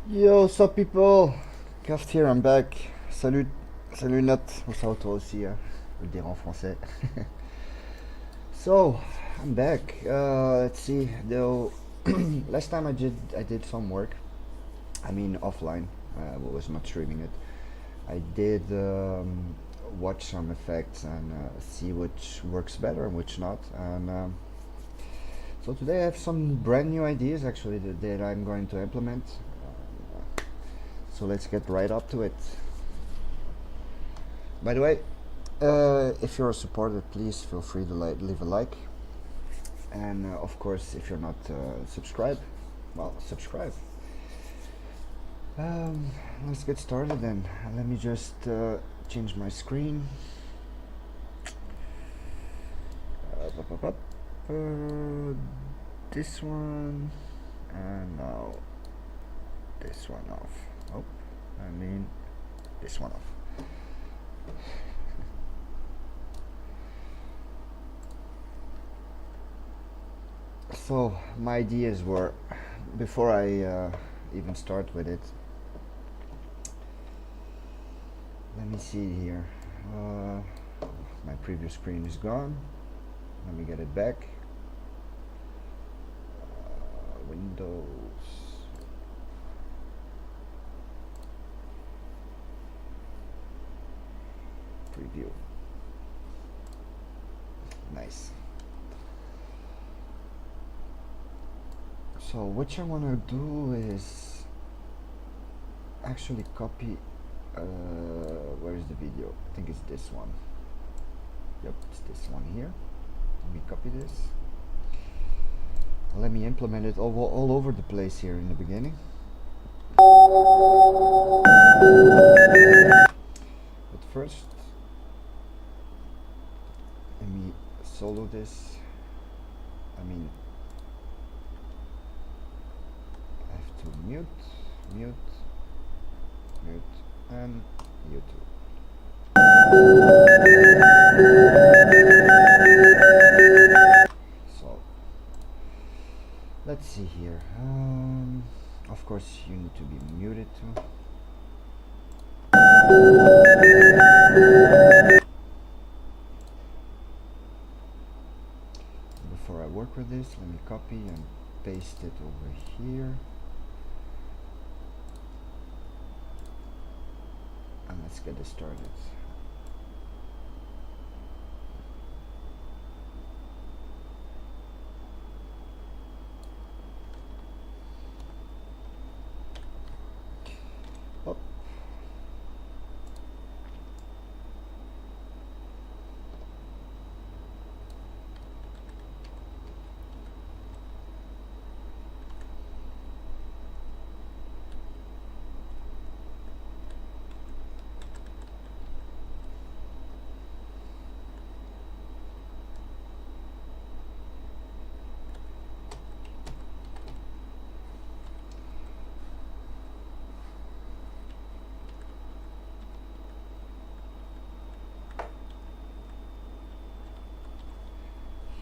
Yo, sup people? Kraft here, I'm back. Salut, salut Nat. Bonsoir à toi aussi, hein. Je vais le dire en français. So, I'm back. Let's see. Though, last time I did some work. I mean, offline. Was not streaming it. I did watch some effects and see which works better and which not. And so today I have some brand new ideas actually that I'm going to implement. So let's get right up to it. By the way, if you're a supporter, please feel free to leave a like. And of course, if you're not subscribed, well, subscribe. Let's get started then. Let me just change my screen. This one, and now this one off. Oh, I mean this one off. So my ideas were, before I even start with it, let me see here. My previous screen is gone. Let me get it back. Windows. Preview. Nice. So what I want to do is actually copy. Where is the video? I think it's this one. Yep, it's this one here. Let me copy this. Let me implement it all over the place here in the beginning. But first, let me solo this. I mean, I have to mute, and YouTube. So let's see here. Of course, you need to be muted too. Before I work with this, let me copy and paste it over here. And let's get this started. Up.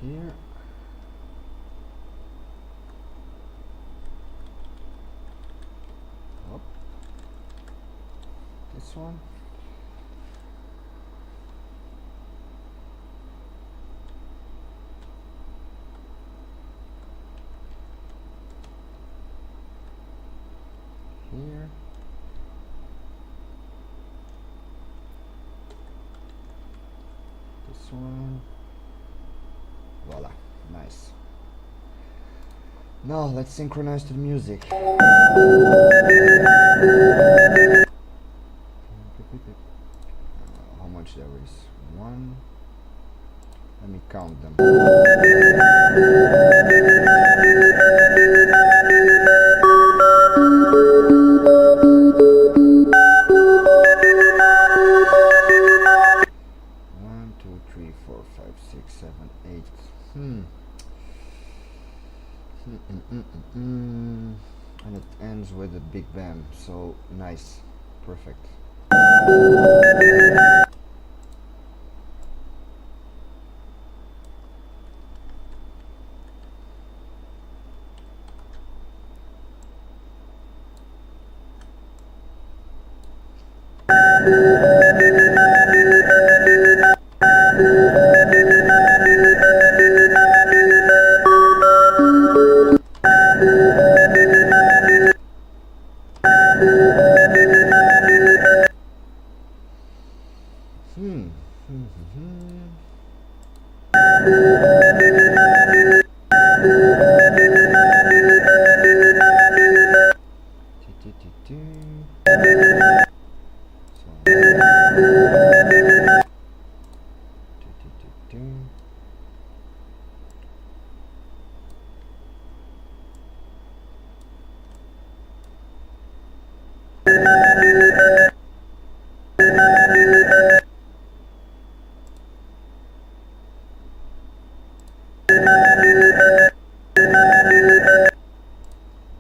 Here. Up. This one. Here. This one. Voila, nice. Now let's synchronize to the music. How much there is? One. Let me count them. One, two, three, four, five, six, seven, eight. And it ends with a big bam, so nice, perfect. Hmm.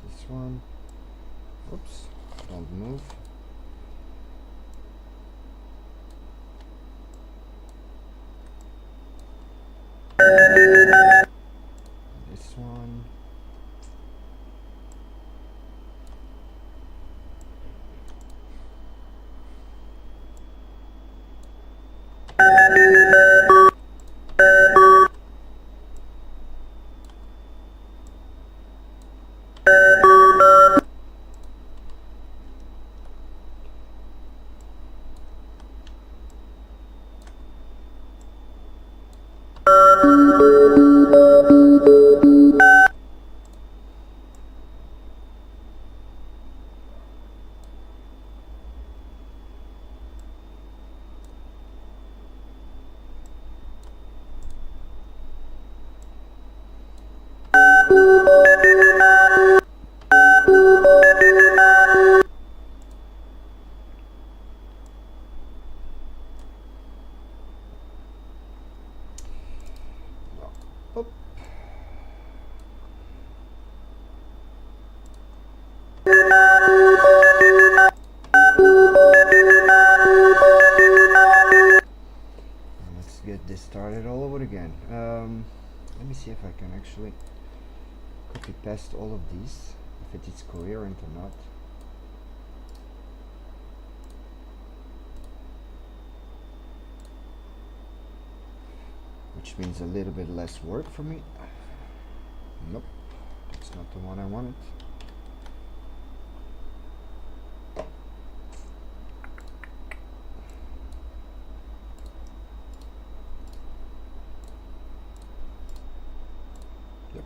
This one. Oops, don't move. This one. Let's get this started all over again. Let me see if I can actually copy paste all of these, if it is coherent or not. Which means a little bit less work for me. Nope, that's not the one I wanted. Yep.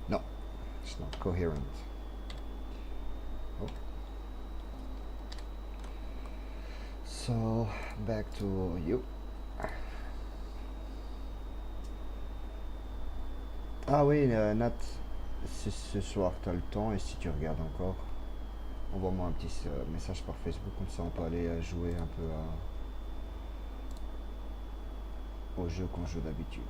No, it's not coherent. Oh. So back to you. Ah oui, Nat, ce soir t'as le temps et si tu regardes encore, envoie-moi un petit message par Facebook, comme ça on peut aller jouer un peu au jeu qu'on joue d'habitude.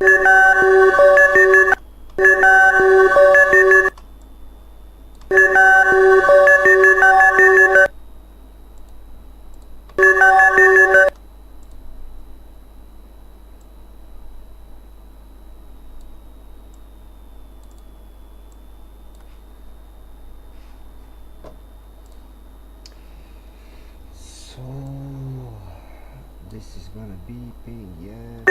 So this is gonna be pain, yeah.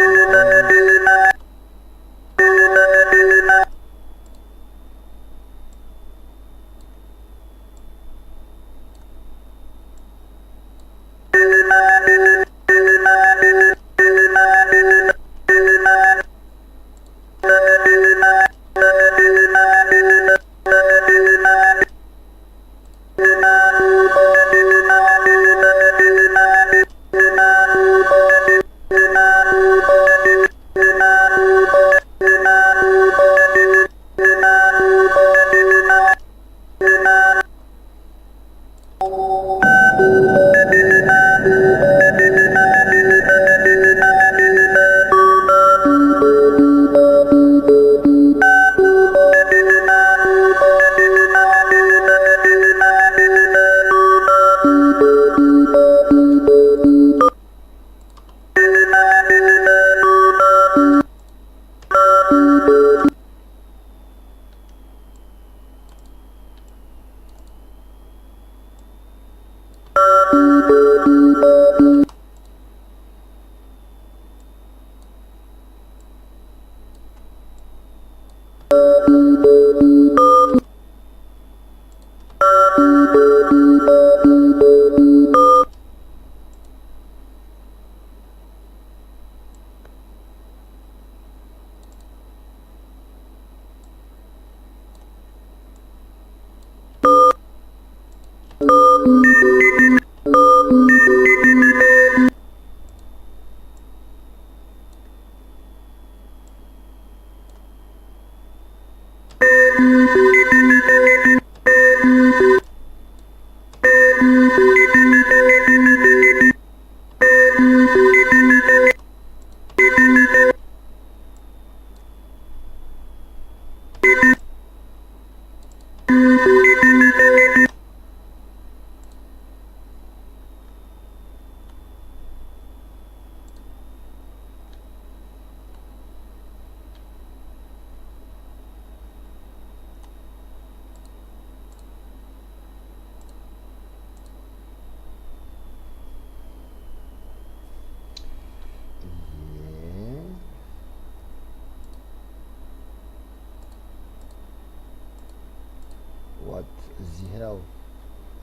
What the hell?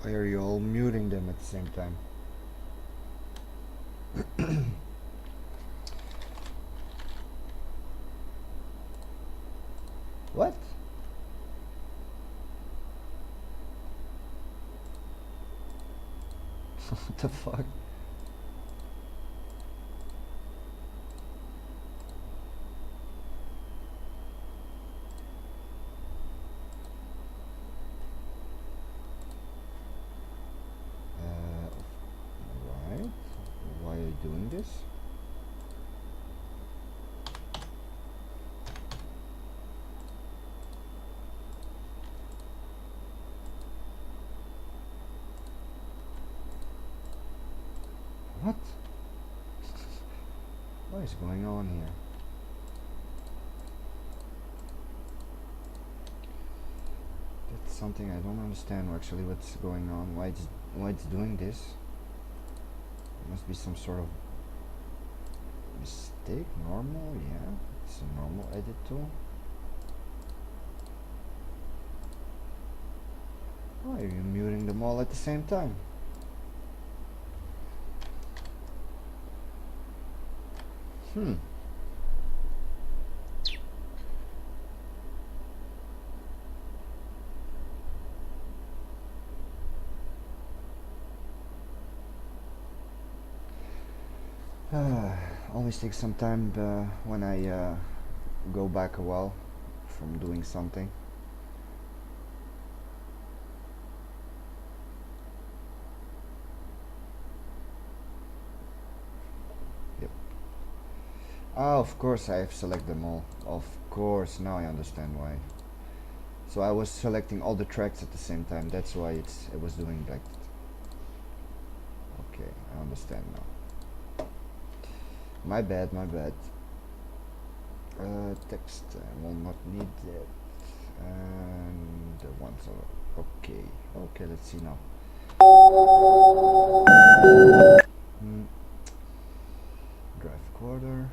Why are you all muting them at the same time? What? What the fuck? Right? Why are you doing this? What? What is going on here? That's something I don't understand actually what's going on. Why it's doing this? It must be some sort of mistake. Normal, yeah. It's a normal edit tool. Why are you muting them all at the same time? Always takes some time when I go back a while from doing something. Yep. Ah, of course I have select them all. Of course, now I understand why. So I was selecting all the tracks at the same time. That's why it was doing like that. Okay, I understand now. My bad, my bad. Text, I will not need that. And the ones are okay. Okay, let's see now. Drive quarter.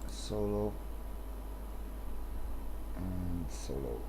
Solo and solo.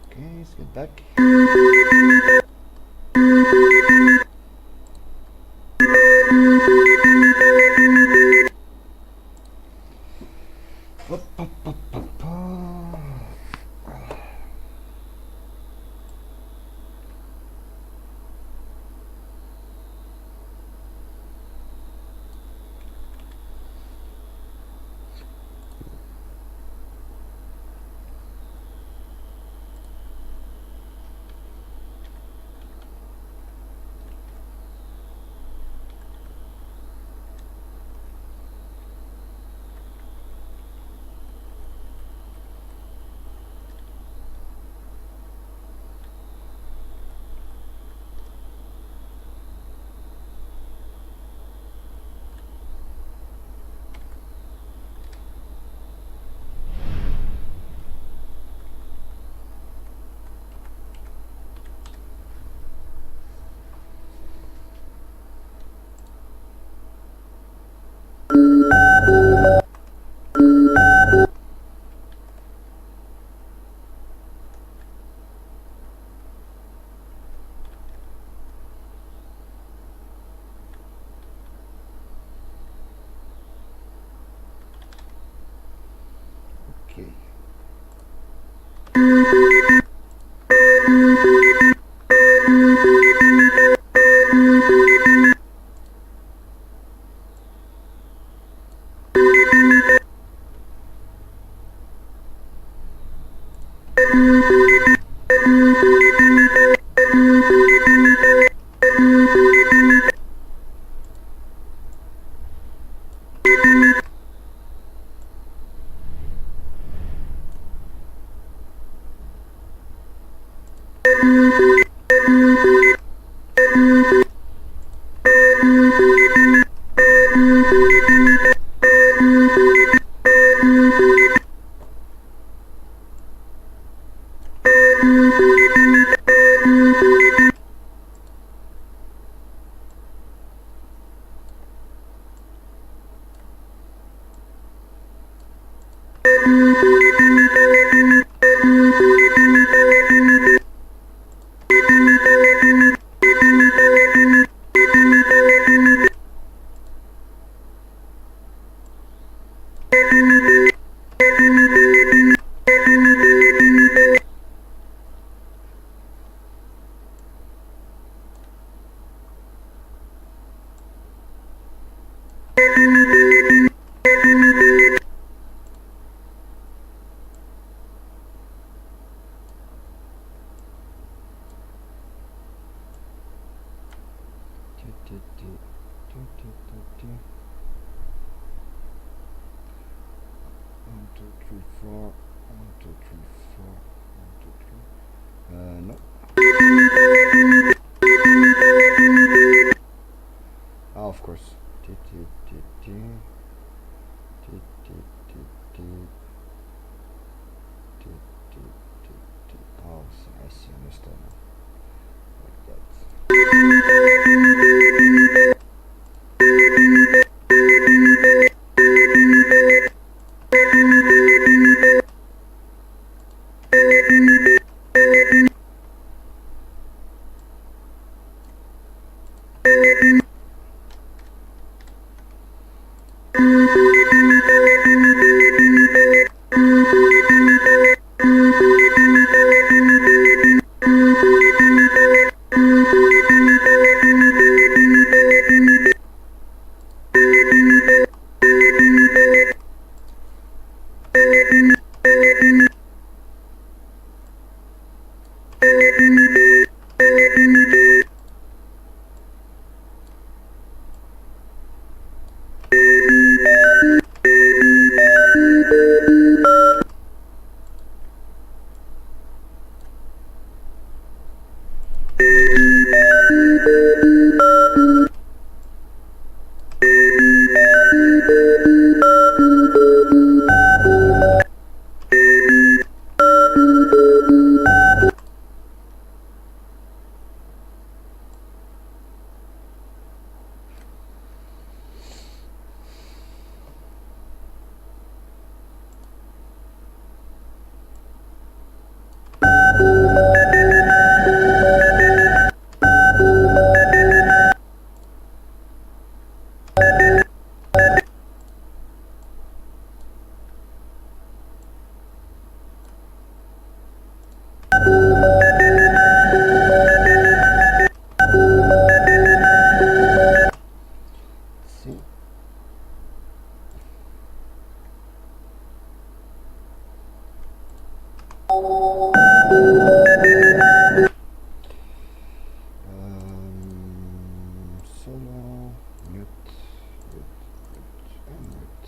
Okay, let's get back. Okay. One, two, three, four. One, two, three, four. One, two, three. No. Oh, of course. Oh, I see, understand now. Like see. Solo, mute, and mute.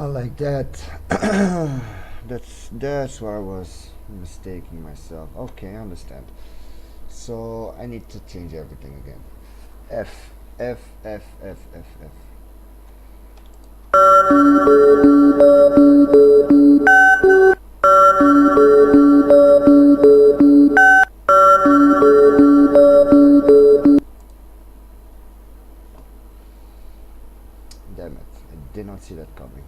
Like that. That's where I was mistaking myself. Okay, I understand. So I need to change everything again. F F F F F F. Damn it, I did not see that coming.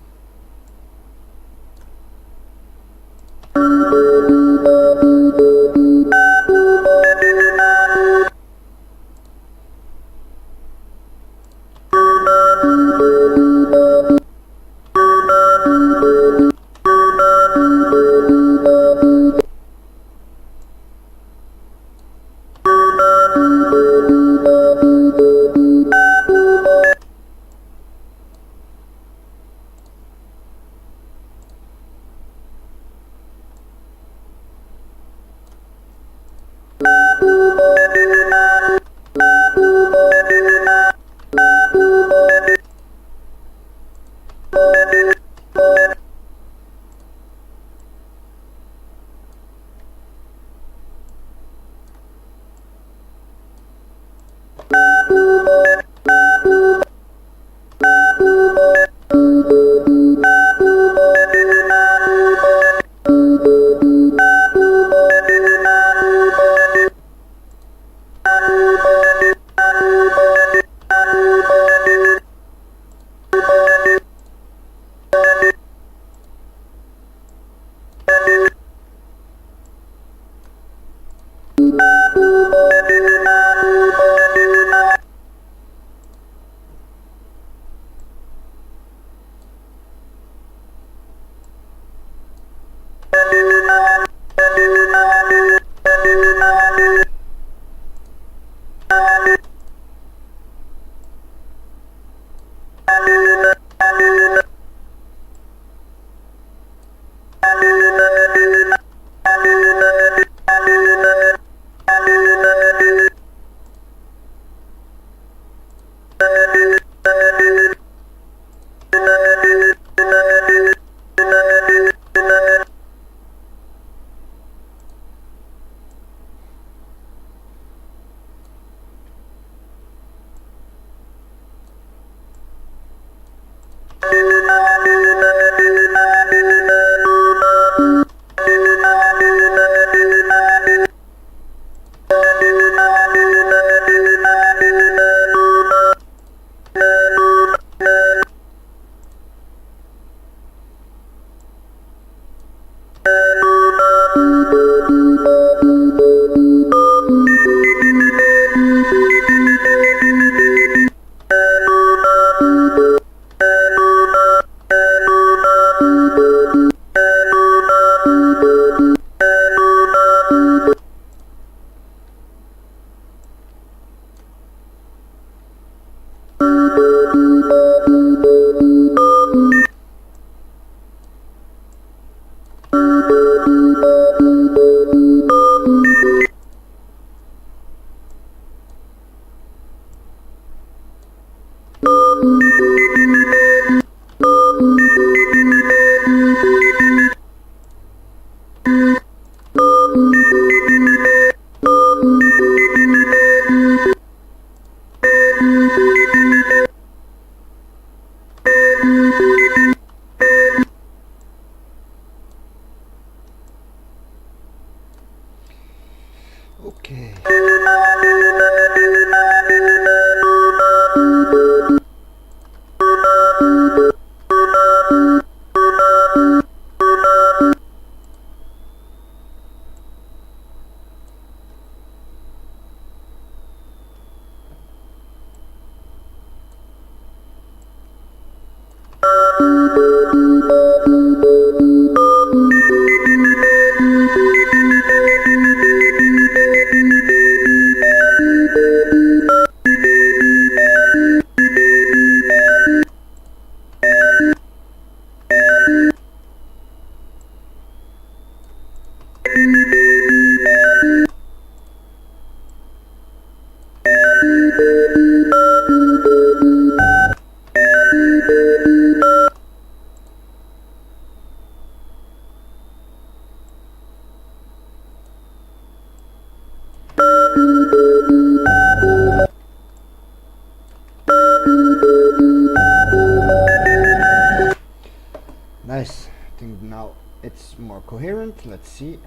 more coherent. Let's see.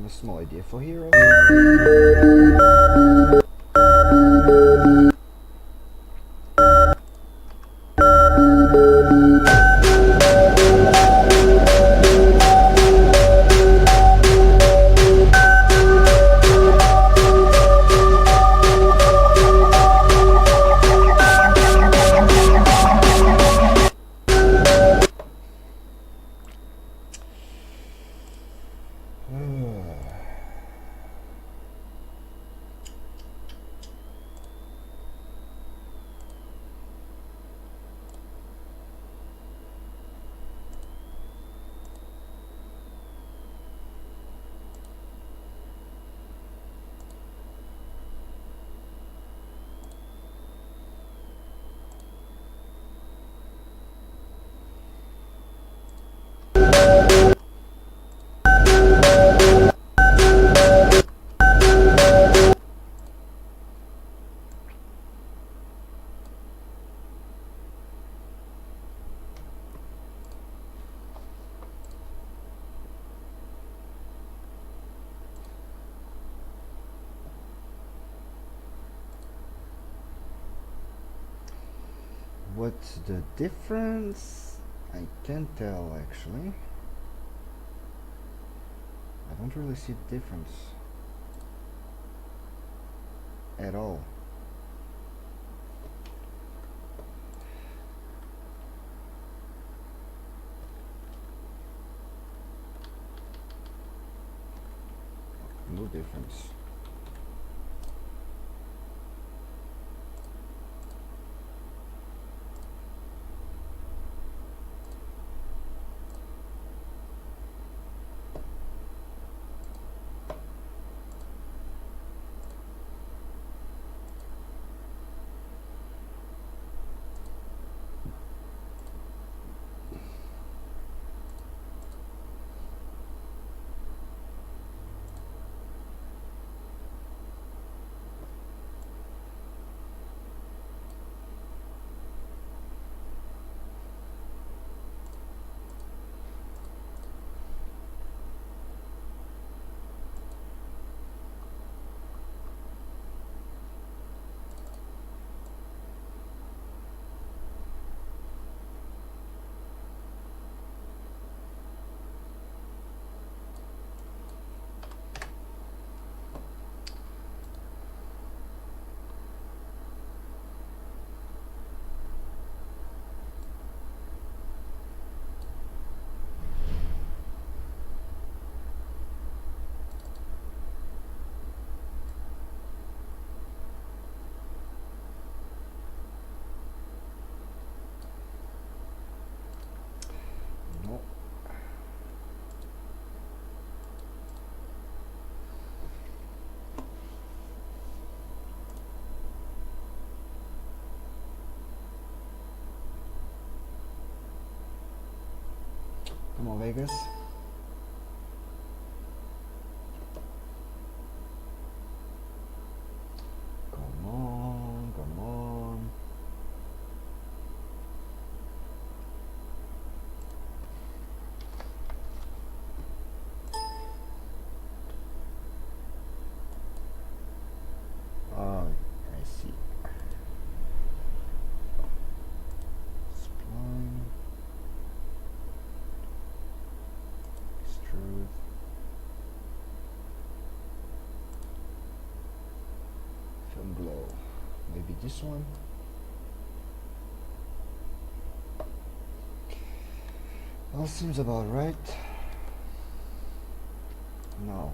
A small idea for heroes. What's the difference? I can't tell actually. I don't really see the difference at all. No difference. No. Come on, Vegas. Come on, come on. Oh, I see. Spline. Extrude. Film glow. Maybe this one. Well, seems about right. No.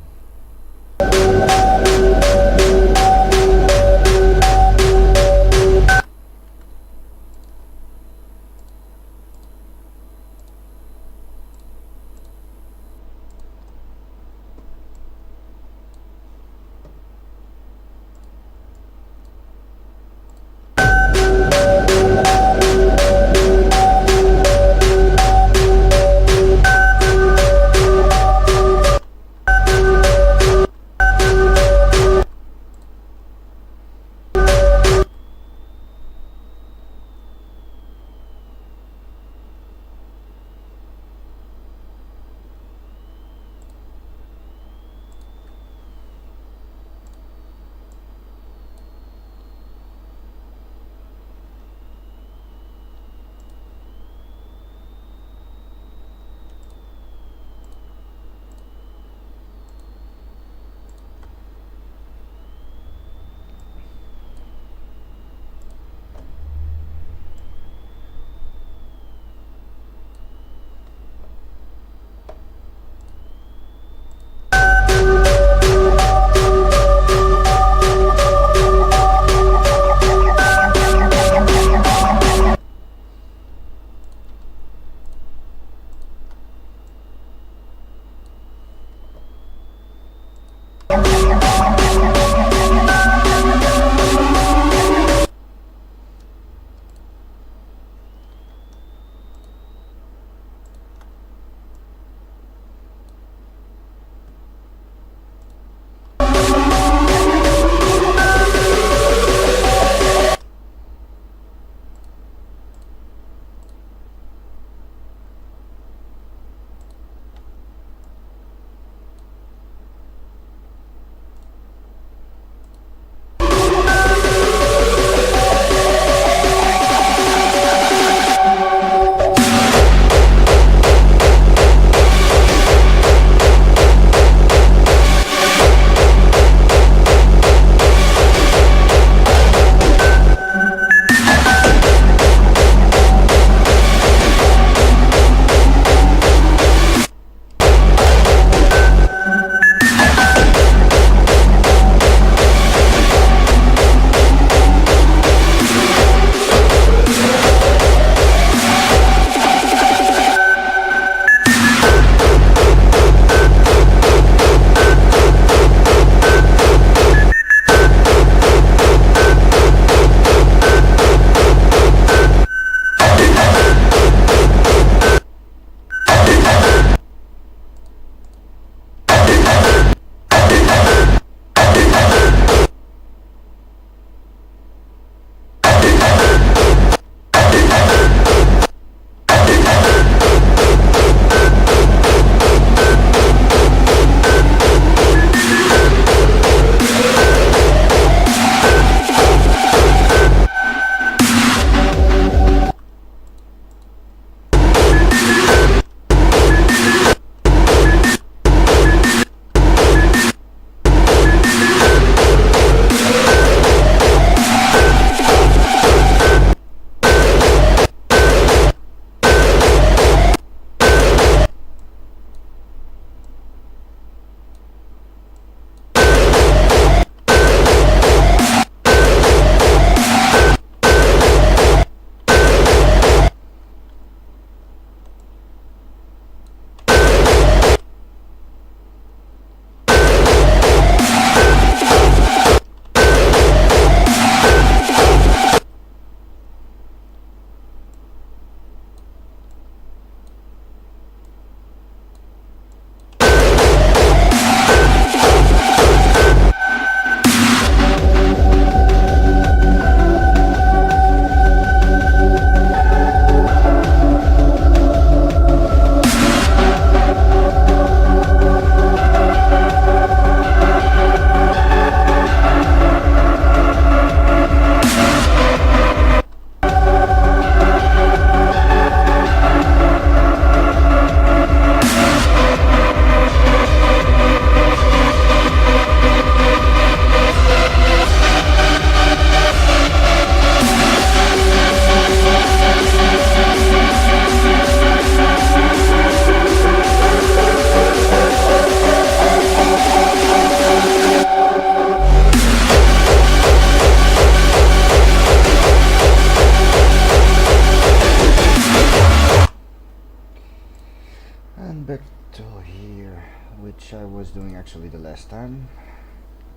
till here, which I was doing actually the last time.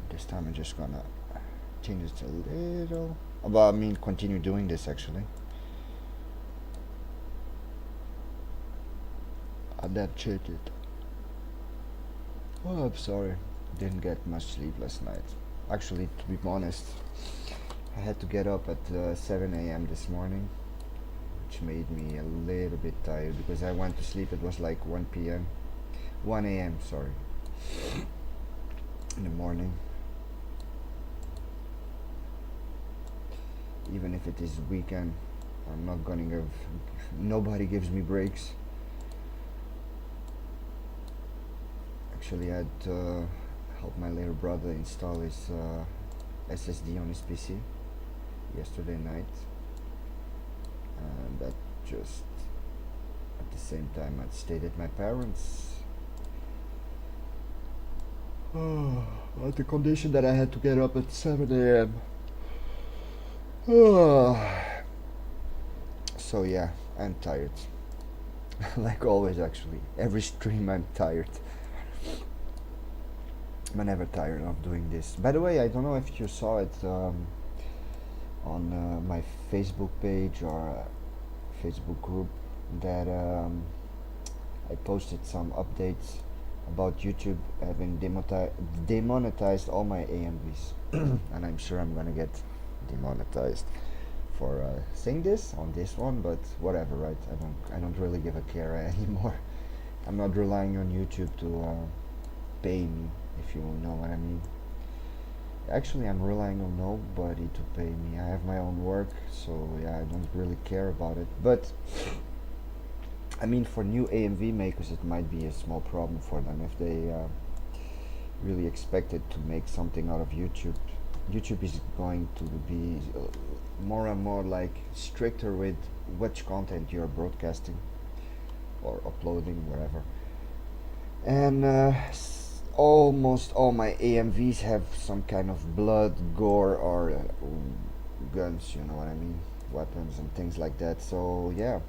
This time I'm just gonna change it a little. Well, I mean, continue doing this actually. And then change it. Oh, I'm sorry. Didn't get much sleep last night. Actually, to be honest, I had to get up at 7 a.m. this morning, which made me a little bit tired because I went to sleep. It was like 1 p.m. 1 a.m. sorry, in the morning. Even if it is weekend, I'm not gonna give. Nobody gives me breaks. Actually, I had to help my little brother install his SSD on his PC yesterday night, and that just at the same time I stayed at my parents. On the condition that I had to get up at 7 a.m. So yeah, I'm tired. Like always, actually. Every stream I'm tired. I'm never tired of doing this. By the way, I don't know if you saw it on my Facebook page or Facebook group that I posted some updates about YouTube having demonetized all my AMVs. And I'm sure I'm gonna get demonetized for saying this on this one, but whatever, right? I don't really give a care anymore. I'm not relying on YouTube to pay me, if you know what I mean. Actually, I'm relying on nobody to pay me. I have my own work, so yeah, I don't really care about it. But I mean, for new AMV makers, it might be a small problem for them if they really expected to make something out of YouTube. YouTube is going to be more and more like stricter with which content you're broadcasting or uploading wherever. And almost all my AMVs have some kind of blood, gore, or guns, you know what I mean, weapons and things like that. So yeah,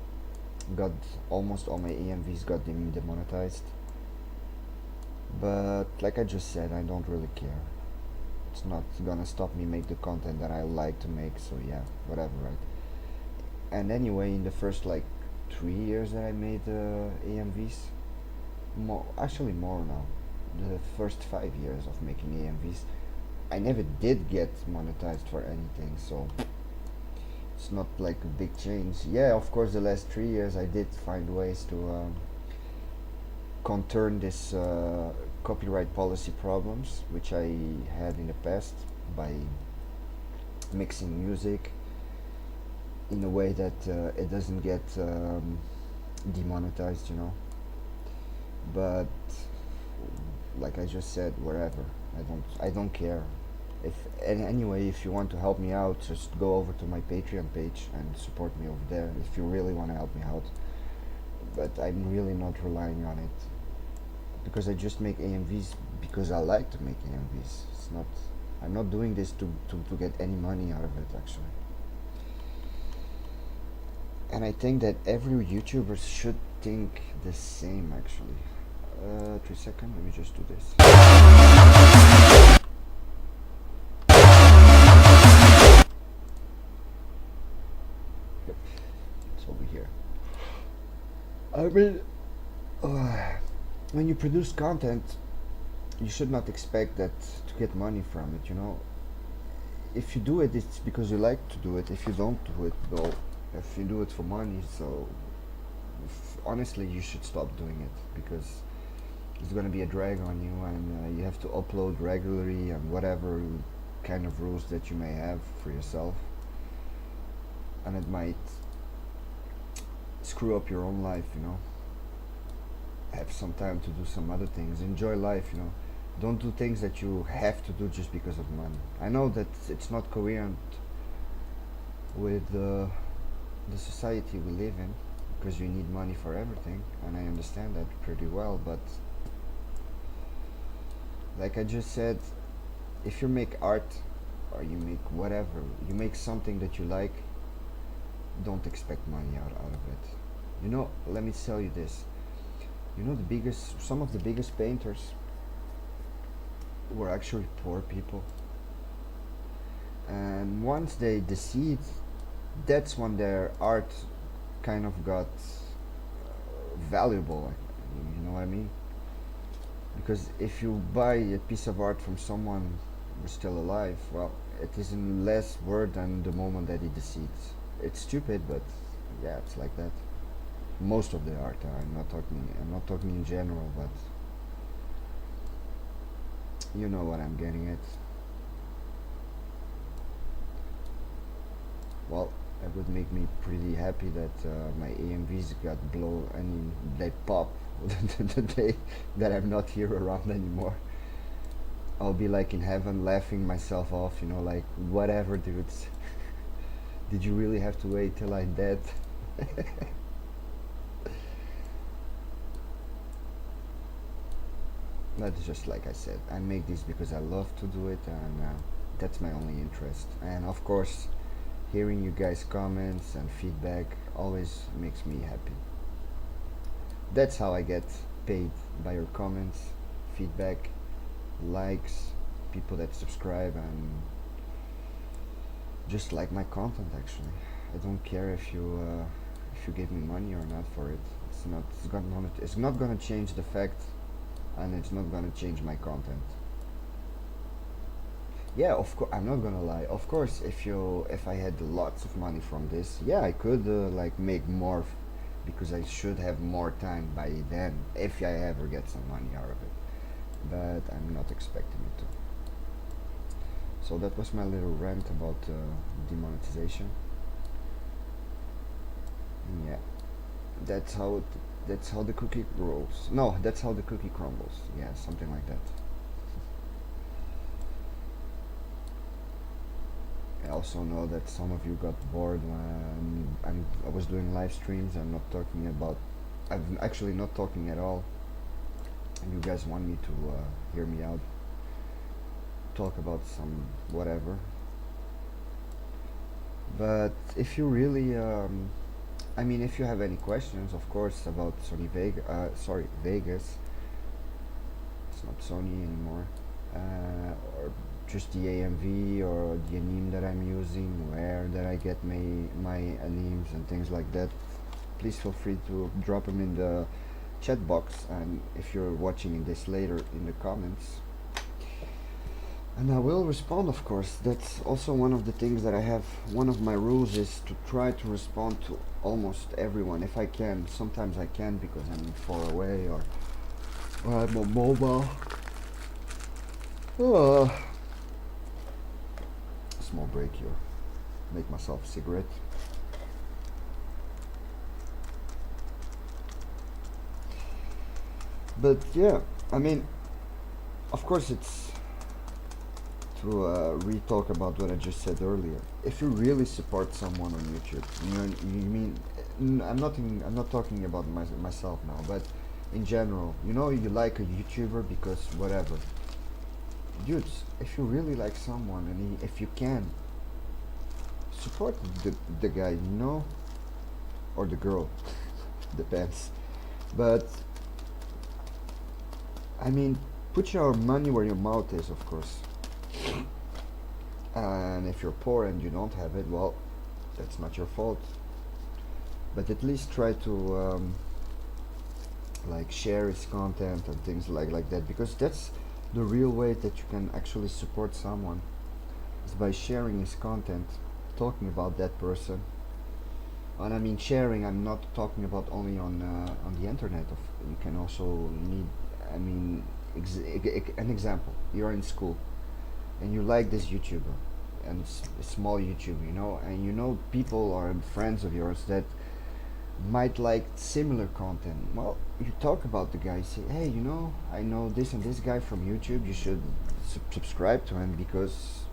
got almost all my AMVs got demonetized. But like I just said, I don't really care. It's not gonna stop me make the content that I like to make. So yeah, whatever, right? And anyway, in the first like 3 years that I made AMVs, actually more now, the first 5 years of making AMVs, I never did get monetized for anything, so it's not like a big change. Yeah, of course, the last 3 years I did find ways to conturn this copyright policy problems which I had in the past by mixing music in a way that it doesn't get demonetized, you know. But like I just said, whatever. I don't care. If anyway, if you want to help me out, just go over to my Patreon page and support me over there if you really want to help me out. But I'm really not relying on it because I just make AMVs because I like to make AMVs. It's not. I'm not doing this to get any money out of it, actually. And I think that every YouTuber should think the same, actually. 3 seconds, let me just do this. Yep, it's over here. I mean, when you produce content, you should not expect that to get money from it, you know. If you do it, it's because you like to do it. If you don't do it, well, if you do it for money, so honestly, you should stop doing it because it's going to be a drag on you, and you have to upload regularly and whatever kind of rules that you may have for yourself, and it might screw up your own life, you know. Have some time to do some other things, enjoy life, you know. Don't do things that you have to do just because of money. I know that it's not coherent with the society we live in, because you need money for everything, and I understand that pretty well, but like I just said, if you make art or you make whatever, you make something that you like, don't expect money out of it. You know, let me tell you this. You know, some of the biggest painters were actually poor people, and once they decede, that's when their art kind of got valuable. You know what I mean? Because if you buy a piece of art from someone who's still alive, well, it is in less worth than the moment that he decedes. It's stupid, but yeah, it's like that. Most of the art. I'm not talking in general, but you know what I'm getting at. Well, that would make me pretty happy that my AMVs got blow. I mean, they pop the day that I'm not here around anymore. I'll be like in heaven laughing myself off, you know, like whatever, dudes. Did you really have to wait till I'm dead? That's just like I said. I make this because I love to do it, and that's my only interest. And of course, hearing you guys' comments and feedback always makes me happy. That's how I get paid, by your comments, feedback, likes, people that subscribe and just like my content. Actually, I don't care if you give me money or not for it. It's not gonna change the fact, and it's not gonna change my content. Yeah, of course, I'm not gonna lie. Of course, if I had lots of money from this, yeah, I could like make more, because I should have more time by then if I ever get some money out of it. But I'm not expecting it to. So that was my little rant about demonetization. Yeah, that's how it, that's how the cookie rolls. No, that's how the cookie crumbles. Yeah, something like that. I also know that some of you got bored when I was doing live streams. I'm actually not talking at all. And you guys want me to hear me out, talk about some whatever. But if you really, if you have any questions, of course, about Vegas, it's not Sony anymore, or just the AMV or the anime that I'm using, where that I get my animes and things like that, please feel free to drop them in the chat box, and if you're watching this later, in the comments, and I will respond, of course. That's also one of the things that I have. One of my rules is to try to respond to almost everyone if I can. Sometimes I can because I'm far away, or I'm on mobile. Uh, Small break here. Make myself a cigarette. But yeah, I mean, of course, it's to re-talk about what I just said earlier. If you really support someone on YouTube, I'm not talking about myself now, but in general, you like a YouTuber because whatever. Dudes, if you really like someone, and if you can, support the guy, or the girl, depends. But I mean, put your money where your mouth is, of course. And if you're poor and you don't have it, well, that's not your fault. But at least try to like share his content and things like that, because that's the real way that you can actually support someone, is by sharing his content, talking about that person. And I mean sharing, I'm not talking about only on the internet. You can also need, I mean, an example. You're in school and you like this YouTuber, and it's a small YouTube, and people or friends of yours that might like similar content. Well, you talk about the guy, say, hey, I know this and this guy from YouTube. You should subscribe to him because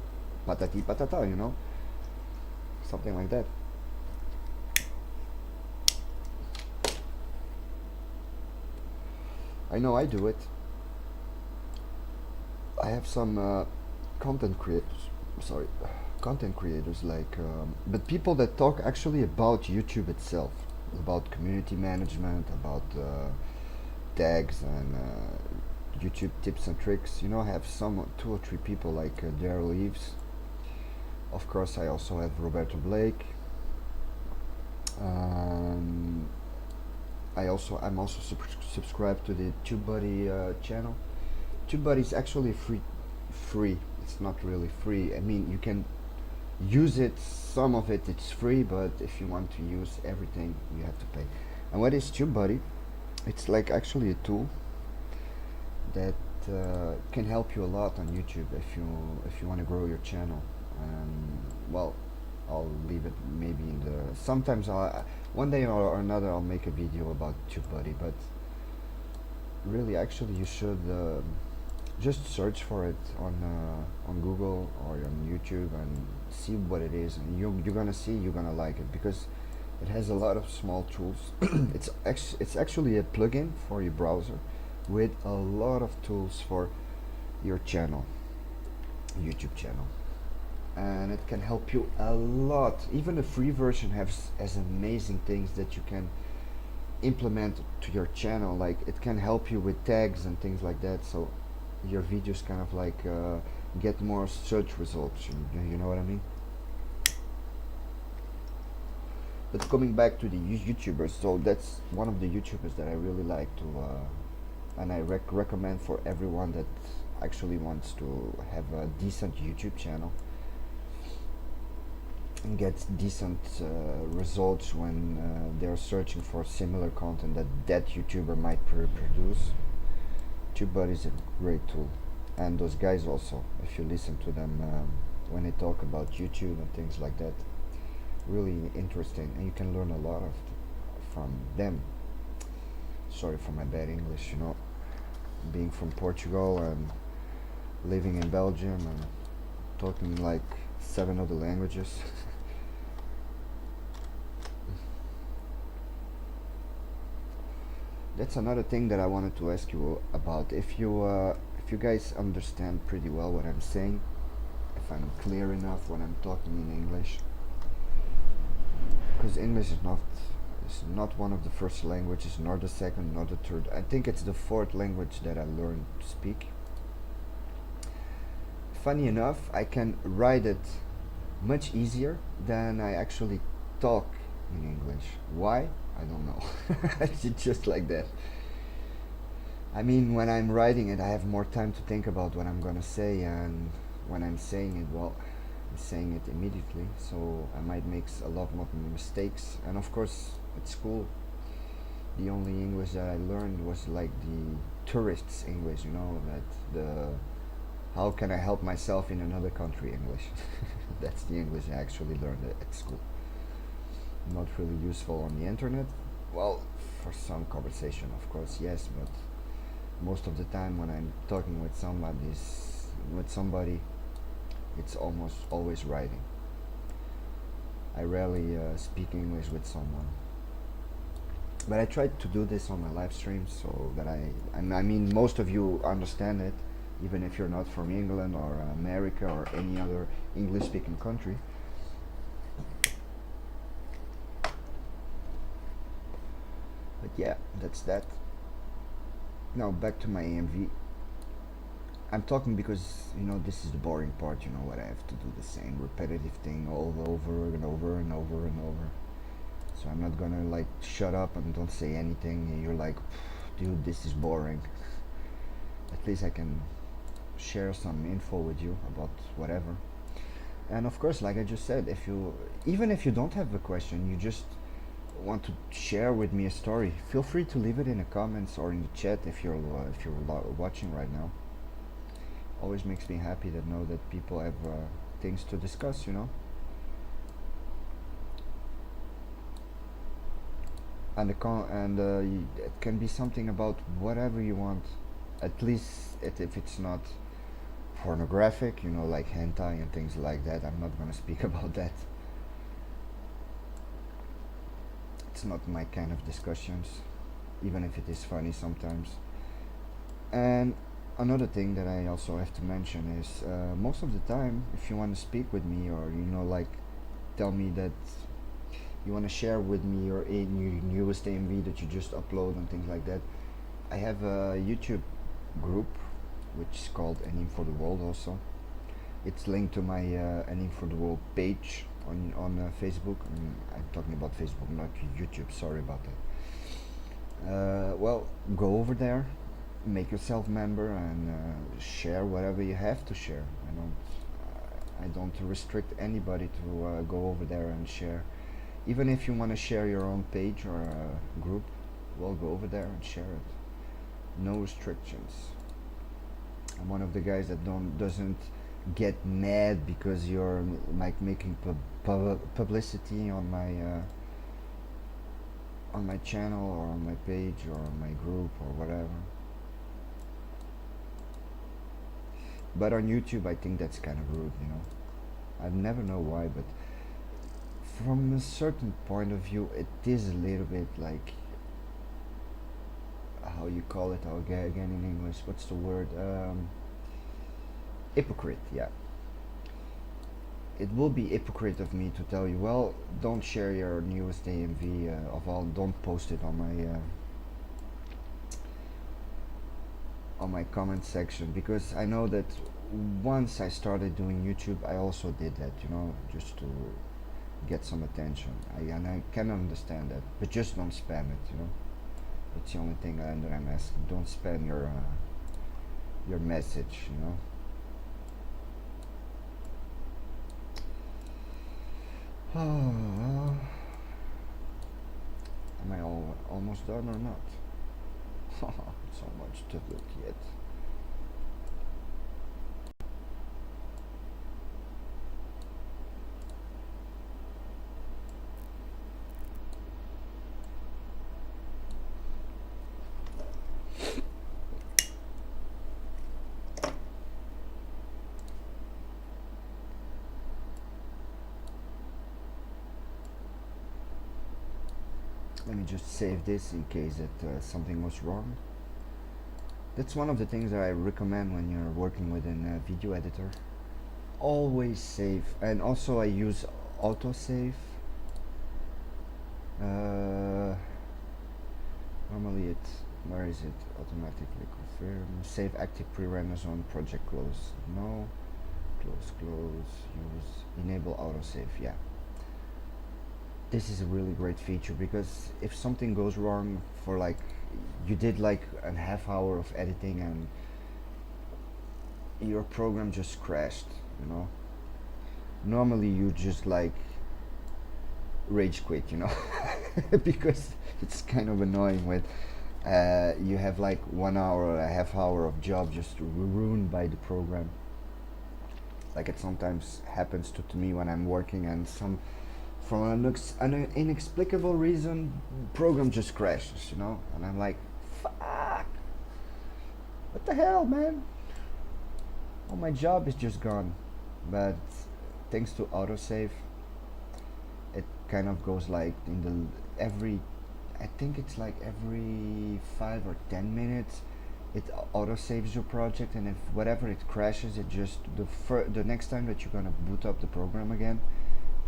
patati patata, something like that. I know I do it. I have some content creators. Sorry, content creators but people that talk actually about YouTube itself, about community management, about tags and YouTube tips and tricks. You know, I have some 2 or 3 people like Daryl Eves. Of course, I also have Roberto Blake. Um, I'm also subscribed to the TubeBuddy channel. TubeBuddy is actually free. It's not really free. I mean, you can use it. Some of it it's free, but if you want to use everything, you have to pay. And what is TubeBuddy? It's like actually a tool that can help you a lot on YouTube if you want to grow your channel. Well, I'll leave it maybe in the sometimes one day or another I'll make a video about TubeBuddy, but really actually you should just search for it on Google or on YouTube and see what it is, and you're gonna see you're gonna like it because it has a lot of small tools. It's actually a plugin for your browser with a lot of tools for your channel, YouTube channel, and it can help you a lot. Even the free version has amazing things that you can implement to your channel, like it can help you with tags and things like that, so your videos kind of like get more search results, you know what I mean. But coming back to the YouTubers, so that's one of the YouTubers that I really like to and I recommend for everyone that actually wants to have a decent YouTube channel and gets decent results when they're searching for similar content that YouTuber might produce. TubeBuddy is a great tool, and those guys also, if you listen to them when they talk about YouTube and things like that, really interesting, and you can learn a lot from them. Sorry for my bad English, you know, being from Portugal and living in Belgium and talking like 7 other languages. That's another thing that I wanted to ask you about. If you guys understand pretty well what I'm saying, if I'm clear enough when I'm talking in English, because English is not one of the first languages, nor the second, nor the third. I think it's the 4th language that I learned to speak. Funny enough, I can write it much easier than I actually talk in English. Why? I don't know. It's just like that. I mean, when I'm writing it, I have more time to think about what I'm gonna say, and when I'm saying it, well, I'm saying it immediately, so I might make a lot more mistakes. And of course, at school, the only English that I learned was like the tourists' English, you know, that the how can I help myself in another country English. That's the English I actually learned at school. Not really useful on the internet. Well, for some conversation, of course, yes, but most of the time when I'm talking with somebody, it's almost always writing. I rarely speak English with someone. But I try to do this on my live streams so that I mean, most of you understand it, even if you're not from England or America or any other English-speaking country. But yeah, that's that. Now back to my AMV. I'm talking because, you know, this is the boring part, you know, what I have to do the same repetitive thing all over and over and over and over. So I'm not gonna like shut up and don't say anything and you're like, dude, this is boring. At least I can share some info with you about whatever. And of course, like I just said, even if you don't have a question, you just want to share with me a story, feel free to leave it in the comments or in the chat if you're watching right now. Always makes me happy to know that people have things to discuss, you know. And it can be something about whatever you want, at least if it's not pornographic, you know, like hentai and things like that. I'm not gonna speak about that. It's not my kind of discussions, even if it is funny sometimes. And another thing that I also have to mention is most of the time, if you want to speak with me or, you know, like tell me that you want to share with me your newest AMV that you just upload and things like that, I have a YouTube group which is called Anime4TheWorld also. It's linked to my Anime4TheWorld page on Facebook. I'm talking about Facebook, not YouTube. Sorry about that. Well, go over there, make yourself member, and share whatever you have to share. I don't restrict anybody to go over there and share. Even if you want to share your own page or group, well, go over there and share it. No restrictions. I'm one of the guys that doesn't get mad because you're like making publicity on my channel or on my page or on my group or whatever. But on YouTube, I think that's kind of rude, you know. I never know why, but from a certain point of view, it is a little bit like, how you call it again in English? What's the word? Hypocrite, yeah. It will be hypocrite of me to tell you, well, don't share your newest AMV, of all, don't post it on my comment section, because I know that once I started doing YouTube, I also did that, you know, just to get some attention. And I can understand that, but just don't spam it, you know. That's the only thing that I'm asking. Don't spam your message, you know. Am I almost done or not? So much to look yet. Let me just save this in case that something was wrong. That's one of the things that I recommend when you're working with a video editor. Always save, and also I use autosave. Normally where is it? Automatically confirm. Save active pre-renders on project close. No. Close. Use enable autosave. Yeah. This is a really great feature, because if something goes wrong for like, you did like a half hour of editing and your program just crashed, you know, normally you just like rage quit, you know, because it's kind of annoying when you have like 1 hour or a half hour of job just ruined by the program. Like it sometimes happens to me when I'm working, and from an inexplicable reason, program just crashes, you know, and I'm like, fuck, what the hell, man? Well, my job is just gone. But thanks to autosave, it kind of goes like in I think it's like every 5 or 10 minutes, it autosaves your project, and if whatever it crashes, it just the next time that you're gonna boot up the program again,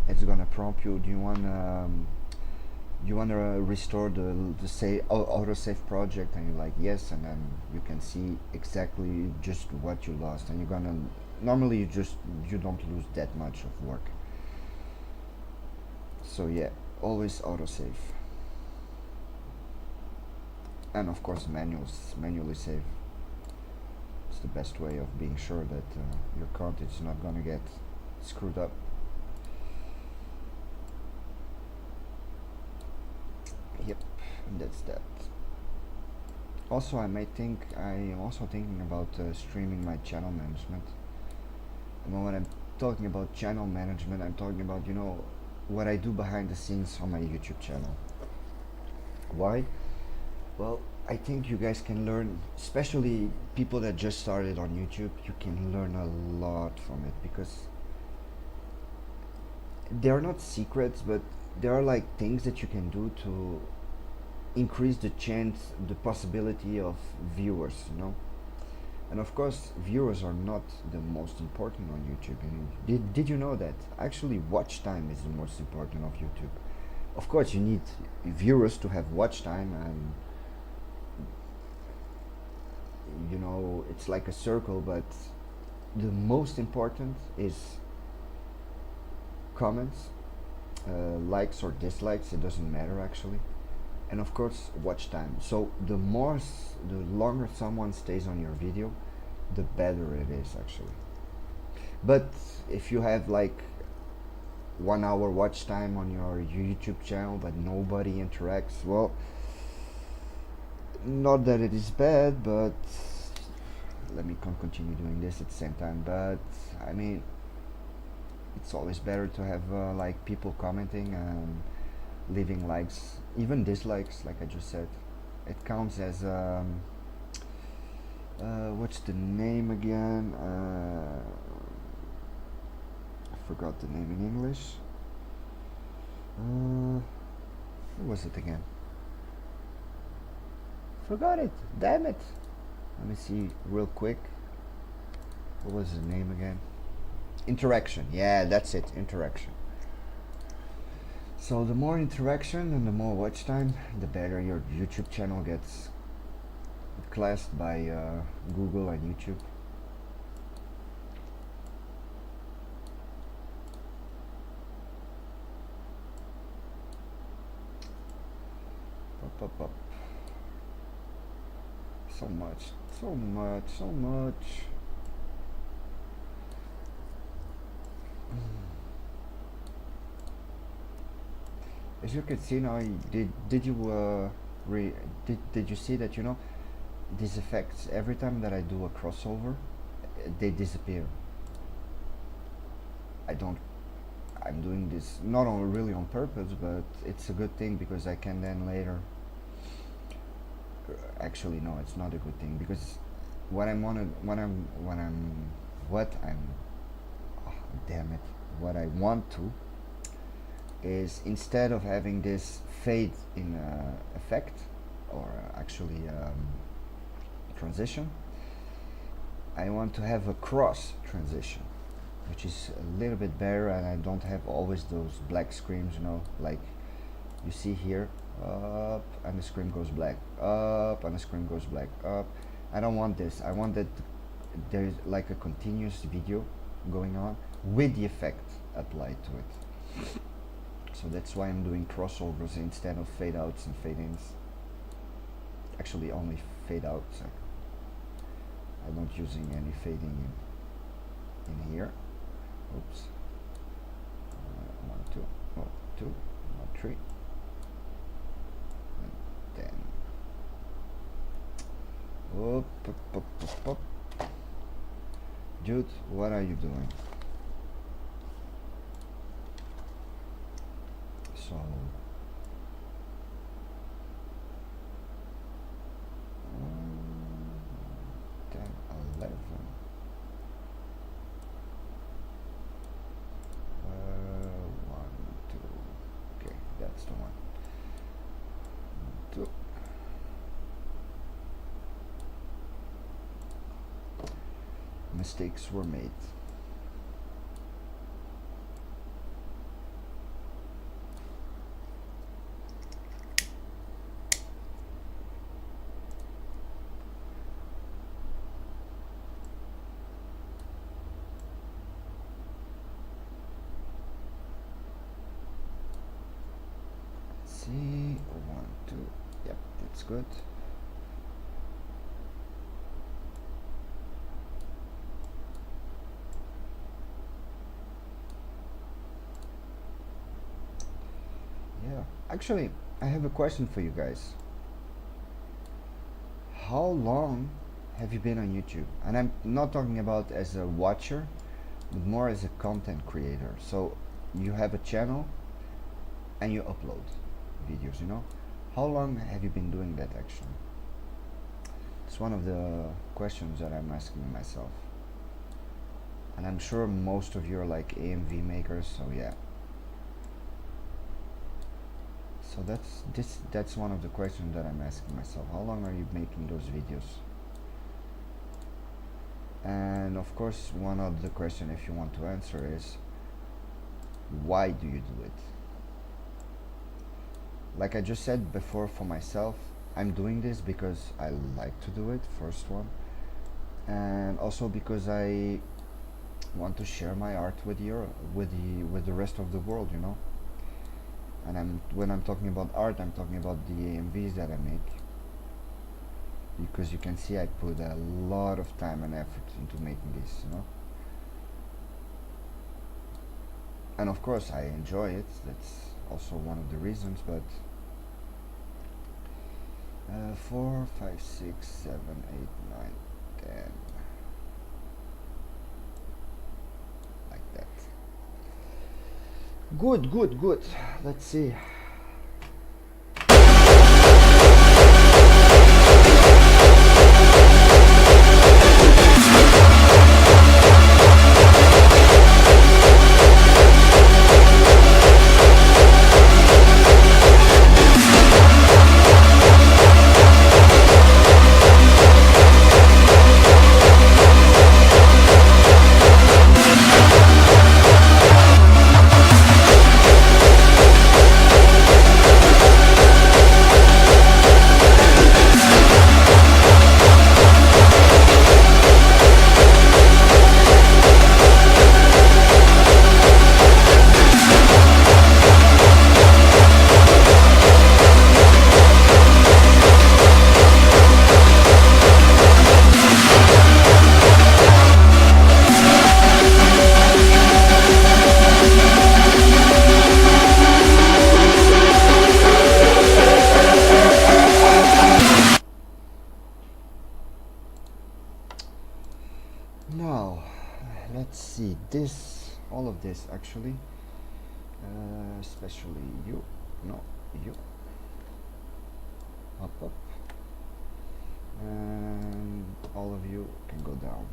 it's gonna prompt you, do you want to restore the say autosave project, and you're like yes, and then you can see exactly just what you lost, and you're gonna normally you don't lose that much of work. So yeah, always autosave, and of course manually save. It's the best way of being sure that your content is not gonna get screwed up. Yep, and that's that. Also, I am also thinking about streaming my channel management. And when I'm talking about channel management, I'm talking about, you know, what I do behind the scenes on my YouTube channel. Why? Well, I think you guys can learn, especially people that just started on YouTube, you can learn a lot from it, because they're not secrets, but there are like things that you can do to increase the possibility of viewers, you know. And of course, viewers are not the most important on YouTube. And did you know that actually watch time is the most important of YouTube? Of course, you need viewers to have watch time, and you know, it's like a circle, but the most important is comments, likes or dislikes, it doesn't matter actually, and of course watch time. So the longer someone stays on your video, the better it is actually. But if you have like 1 hour watch time on your YouTube channel but nobody interacts, well, not that it is bad, but let me continue doing this at the same time. But I mean, it's always better to have like people commenting and leaving likes, even dislikes, like I just said. It counts as what's the name again? I forgot the name in English. What was it again? Forgot it. Damn it. Let me see real quick. What was the name again? Interaction. Yeah, that's it. Interaction. So the more interaction and the more watch time, the better your YouTube channel gets classed by Google and YouTube. Up. So much. As you can see now, did you see that, you know, these effects, every time that I do a crossover, they disappear. I'm doing this not really on purpose, but it's a good thing because I can then later, actually no, it's not a good thing, because what I'm oh, damn it, what I want to is, instead of having this fade in effect, or actually transition, I want to have a cross transition, which is a little bit better, and I don't have always those black screens, you know, like you see here, up and the screen goes black, up and the screen goes black, up. I don't want this. I want that there's like a continuous video going on with the effect applied to it. So that's why I'm doing crossovers instead of fade outs and fade ins. Actually only fade outs. I'm not using any fading in here. Oops. 1, 2, oh, 2, 1, 3, and then up. Dude, what are you doing? So 10, 11. 1, 2. Okay, that's the one. 2. Mistakes were made. See, 1, 2. Yep, that's good. Yeah, actually, I have a question for you guys. How long have you been on YouTube? And I'm not talking about as a watcher, but more as a content creator. So you have a channel and you upload videos, you know? How long have you been doing that actually? It's one of the questions that I'm asking myself. And I'm sure most of you are like AMV makers, so yeah. So that's one of the questions that I'm asking myself. How long are you making those videos? And of course, one of the question, if you want to answer, is why do you do it? Like I just said before, for myself, I'm doing this because I like to do it, first one. and also because I want to share my art with the rest of the world, you know. And when I'm talking about art, I'm talking about the AMVs that I make, because you can see I put a lot of time and effort into making this, you know. And of course I enjoy it, that's also one of the reasons. But 4, 5, 6, 7, 8, 9, 10, like that. Good, good, good. Let's see. Now, let's see this, all of this actually, especially you, no, you, up, and all of you can go down,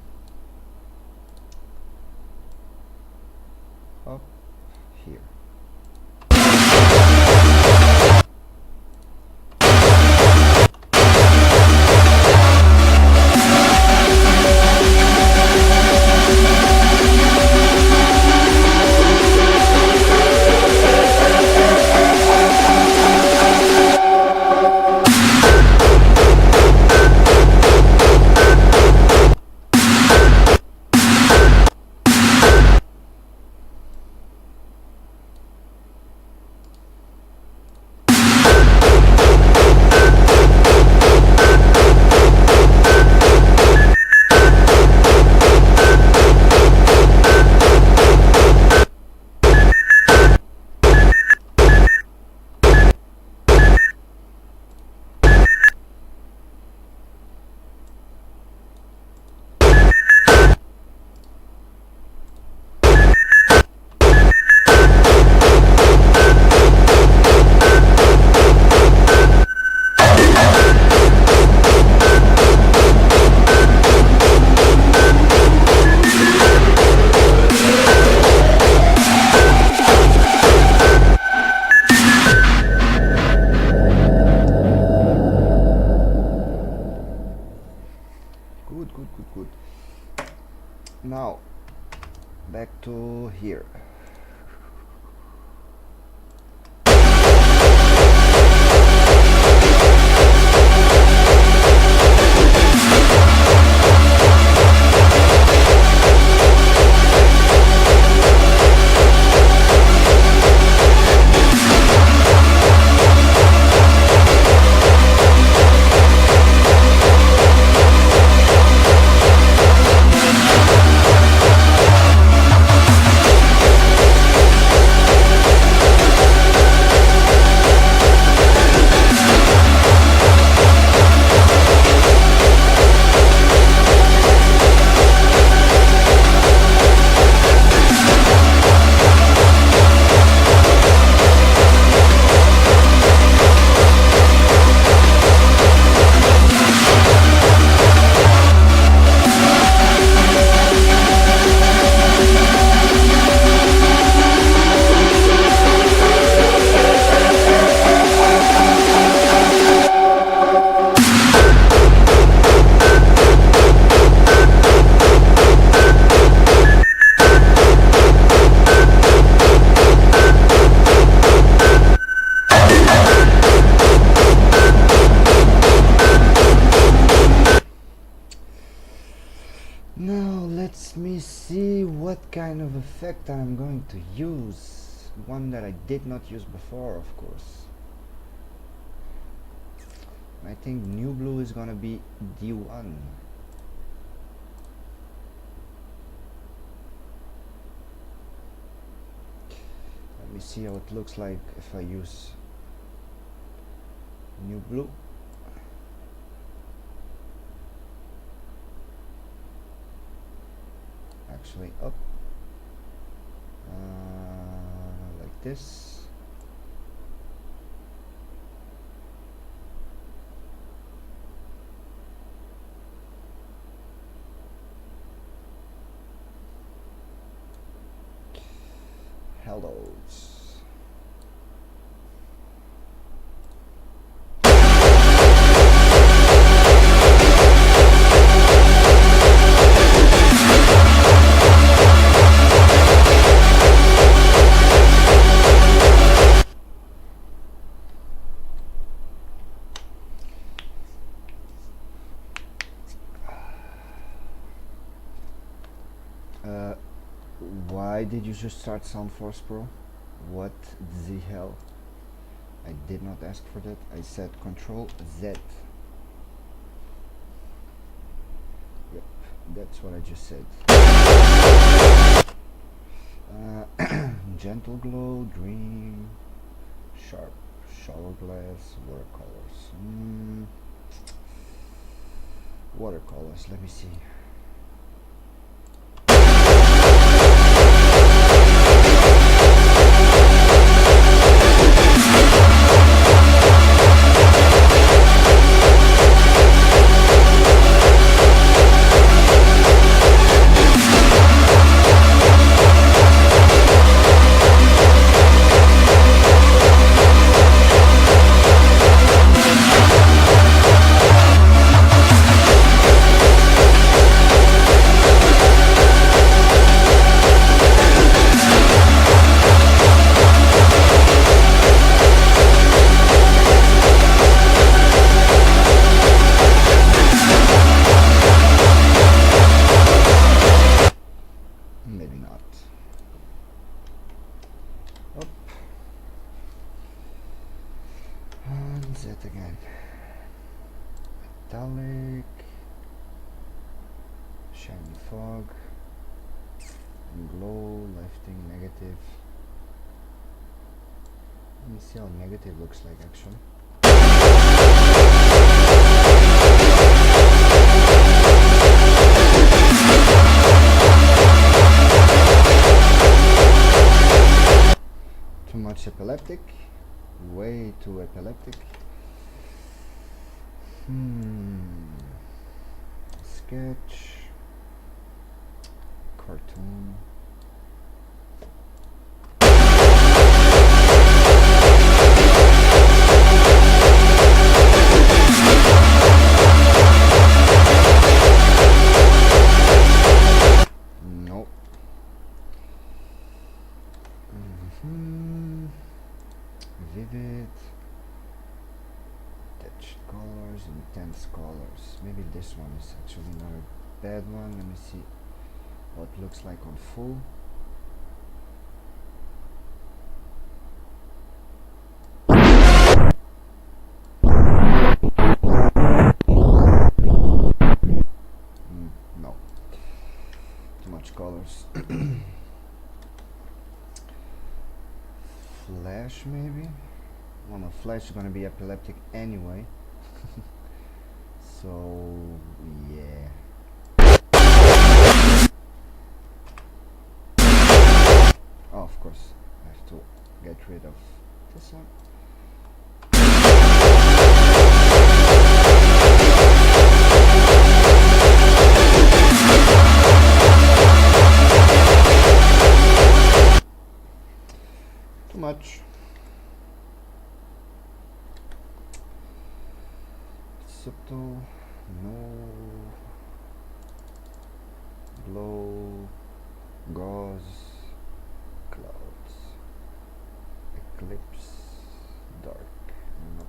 up, here. Good. Now back to here. see what kind of effect I'm going to use. One that I did not use before, of course. I think new blue is gonna be D1. Let me see how it looks like if I use new blue. Actually up like this. Hellos. Why did you just start SoundForce Pro? What the hell? I did not ask for that. I said Control Z. Yep, that's what I just said. Gentle glow, dream, sharp, shower glass, watercolors. Watercolors, let me see. That again. Metallic, shiny fog, glow, lifting, negative. Let me see how negative looks like actually. Too much epileptic, way too epileptic. Sketch, cartoon. Nope. Vivid. Colors, intense colors. Maybe this one is actually not a bad one. Let me see what it looks like on full. No, too much colors. Flash maybe. Well, no, flash is gonna be epileptic anyway. So yeah. Oh, of course, I have to get rid of this one. Too much. Subtle, no, glow, gauze, clouds, eclipse, dark. No.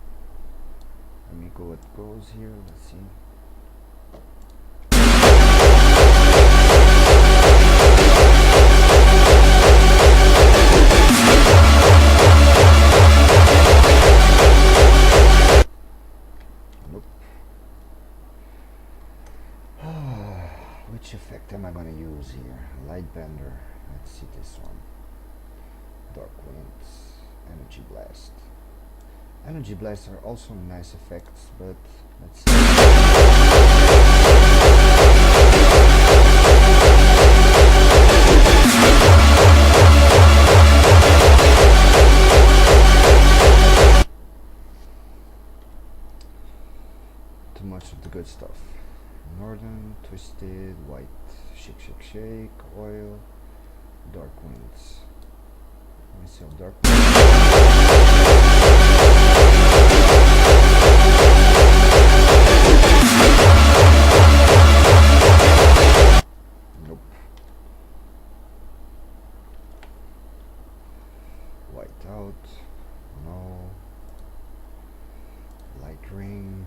Let me go what goes here. Let's see. which effect am I gonna use here? Light bender. Let's see this one. Dark winds, energy blast. Energy blasts are also nice effects, but let's see. Too much of the good stuff. Northern, twisted, white, shake, shake, shake, oil, dark winds. Let me see how dark nope. White out. No. Light ring.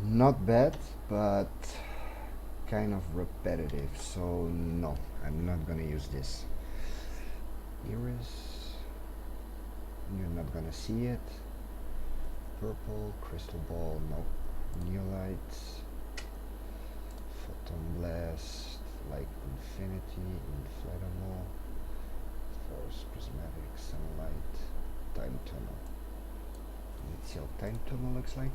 Not bad, but kind of repetitive, so no, I'm not gonna use this. Iris, you're not gonna see it. Purple, crystal ball, no. Neolite, photon blast, like infinity, inflatable, force, prismatic, sunlight, time tunnel. Let's see how time tunnel looks like.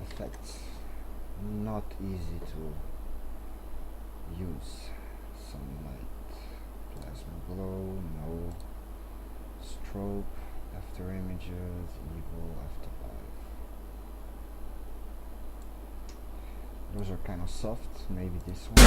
Effects not easy to use. Sunlight, plasma glow, no. Strobe, after images, evil, afterlife. Those are kind of soft. Maybe this one.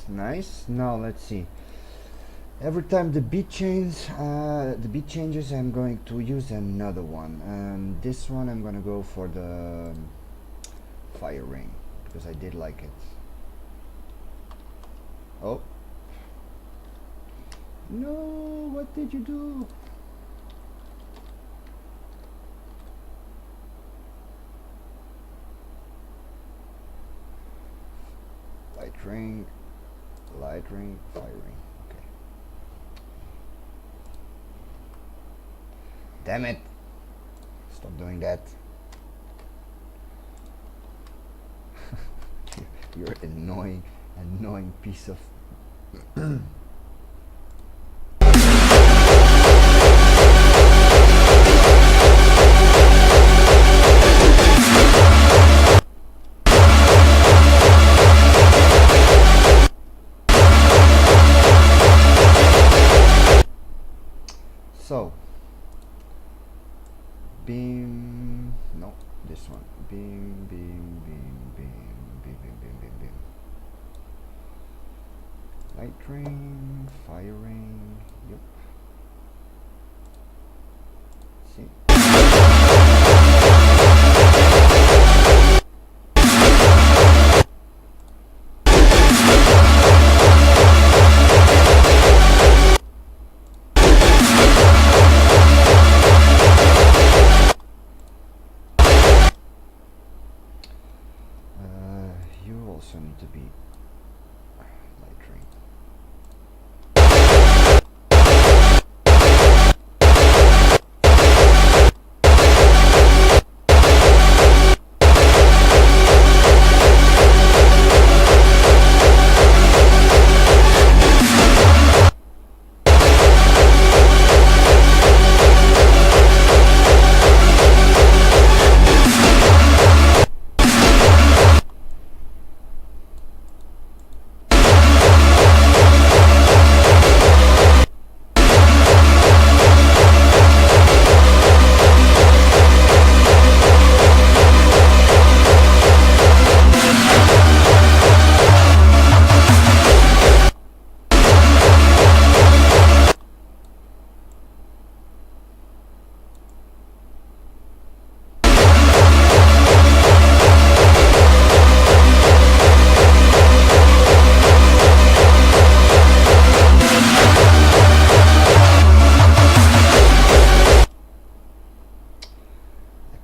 Nice. Now let's see. Every time the beat changes, I'm going to use another one. This one I'm gonna go for the fire ring because I did like it. Oh no! What did you do? Light ring, fire ring. Okay. Damn it! Stop doing that. You're annoying piece of. So, beam, no, this one, beam, light ring, firing, yep, see. You also need to be light ring.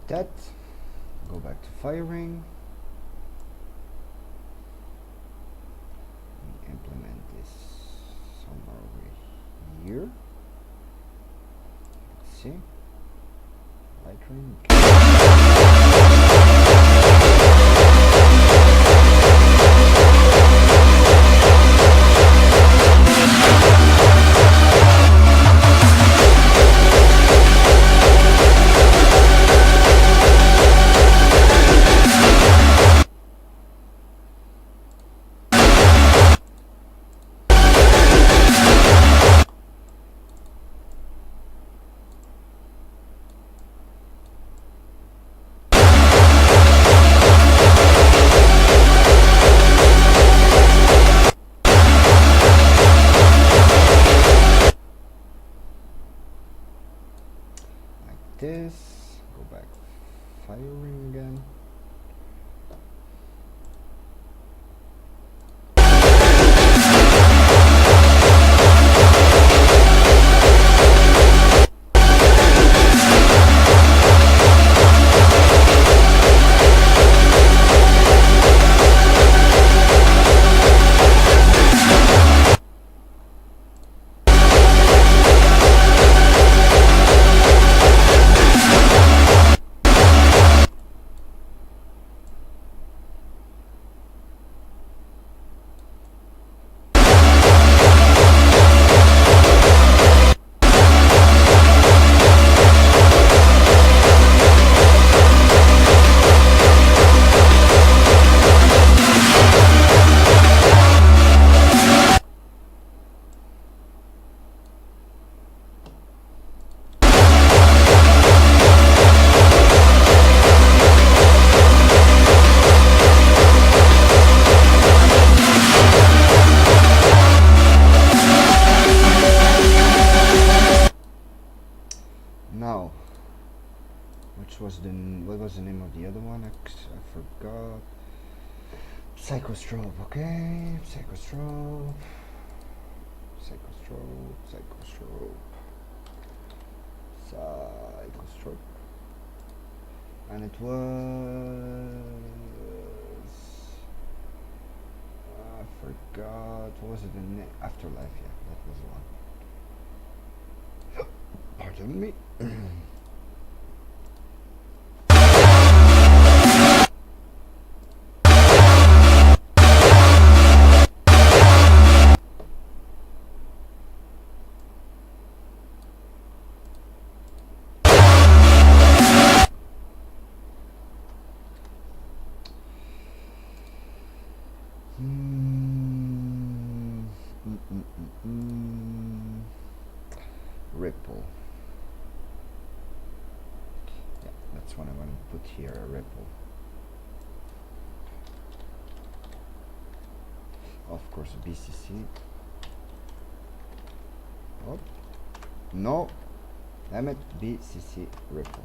That, go back to firing. We implement this somewhere over here. Let's see. Light ring. This, go back, firing again. Now, what was the name of the other one? I forgot. Psychostrobe, okay. Psychostrobe. And it was, I forgot, what was it, in Afterlife? Yeah, that was the one. Pardon me. ripple. Yeah, that's what I'm going to put here, a ripple. Of course, BCC. Oh, no, damn it, BCC ripple.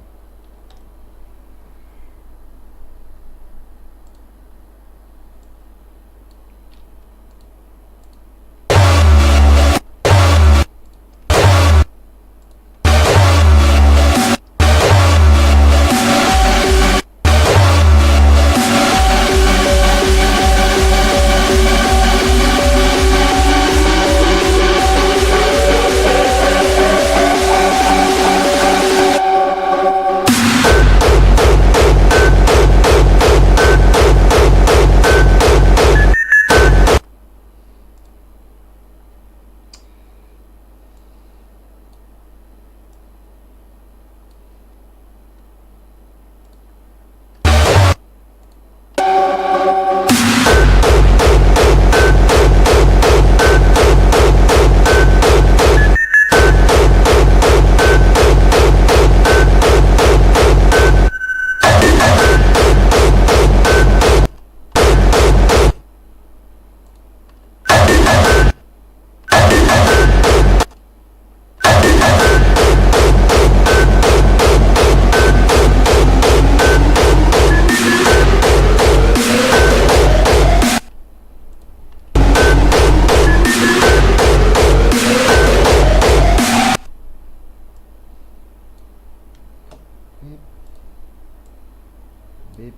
Beep.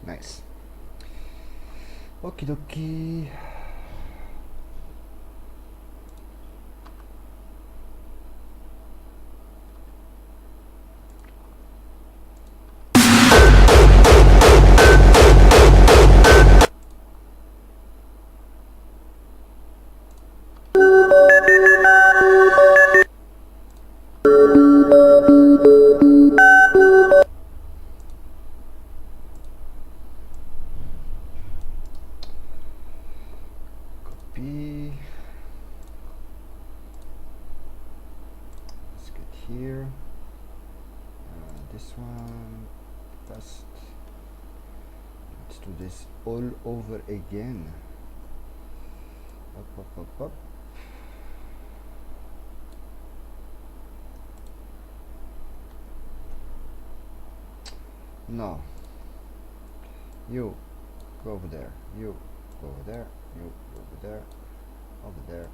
Nice. Okie dokie. Copy. Let's get here. This one. Test. Let's do this all over again. Up, up, up, up. No. You go over there. You go over there. You go over there. Over there.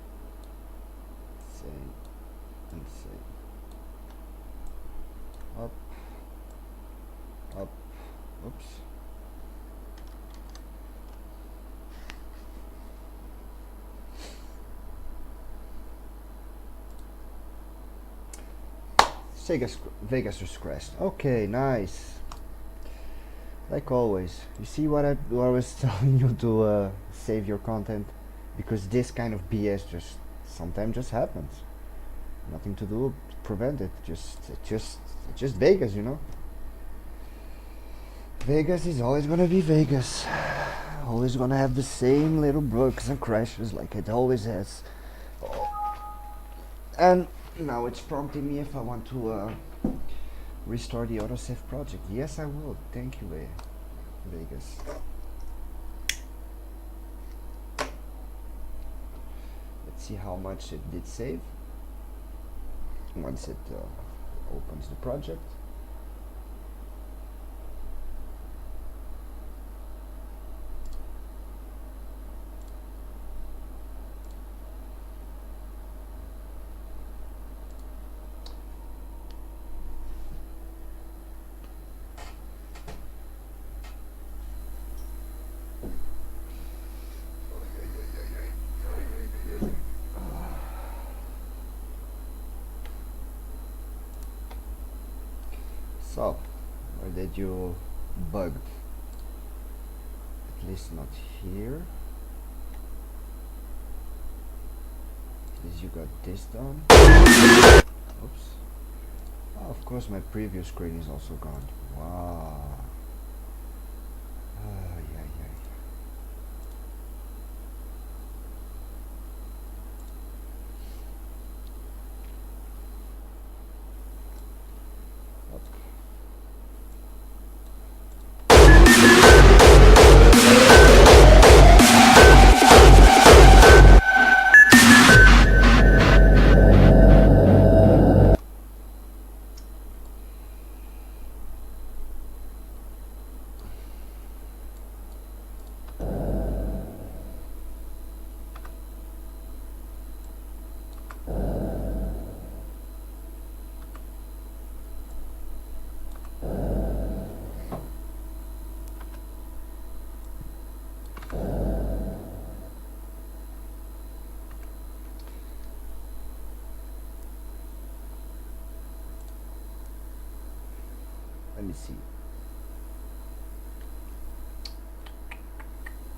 Same and same. Up. Up. Oops. Vegas just crashed. Okay, nice. Like always, you see what I was telling you to save your content, because this kind of BS sometimes just happens. Nothing to do to prevent it. Just Vegas, you know. Vegas is always gonna be Vegas. Always gonna have the same little bugs and crashes like it always has. And now it's prompting me if I want to restore the autosave project. Yes, I will. Thank you, Vegas. Let's see how much it did save once it opens the project. So, where did you bug? At least not here. At least you got this done. Oops. Oh, of course my previous screen is also gone. Wow. Yeah. Let me see.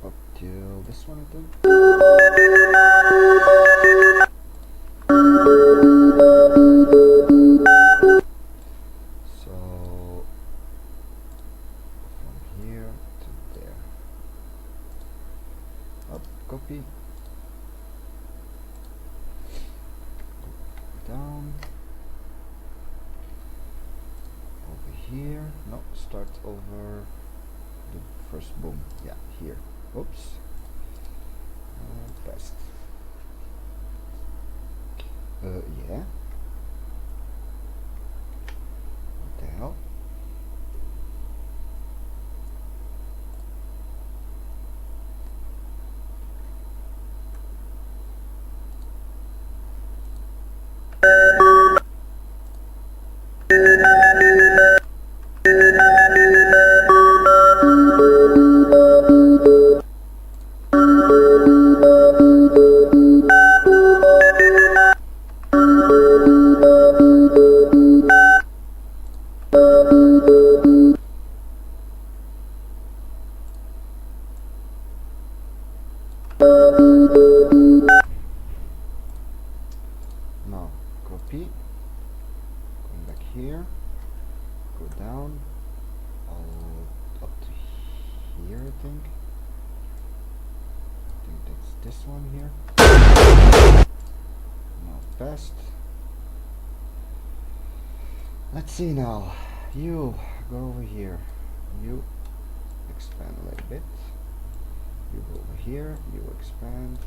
Up till this one, I think. So from here to there. Up, copy. Down. Here, no, start over the first boom. Yeah, here. Oops. Best. Yeah. What the hell? Now copy, going back here, go down, all up to here, I think that's this one here. Now best. Let's see now, you go over here, you expand a little bit, you go over here, you expand,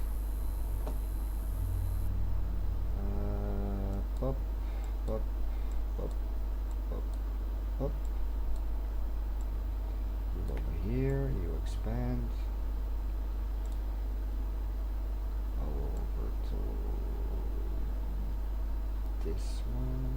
pop, pop, pop, pop, pop, you go over here, you expand, over to this one.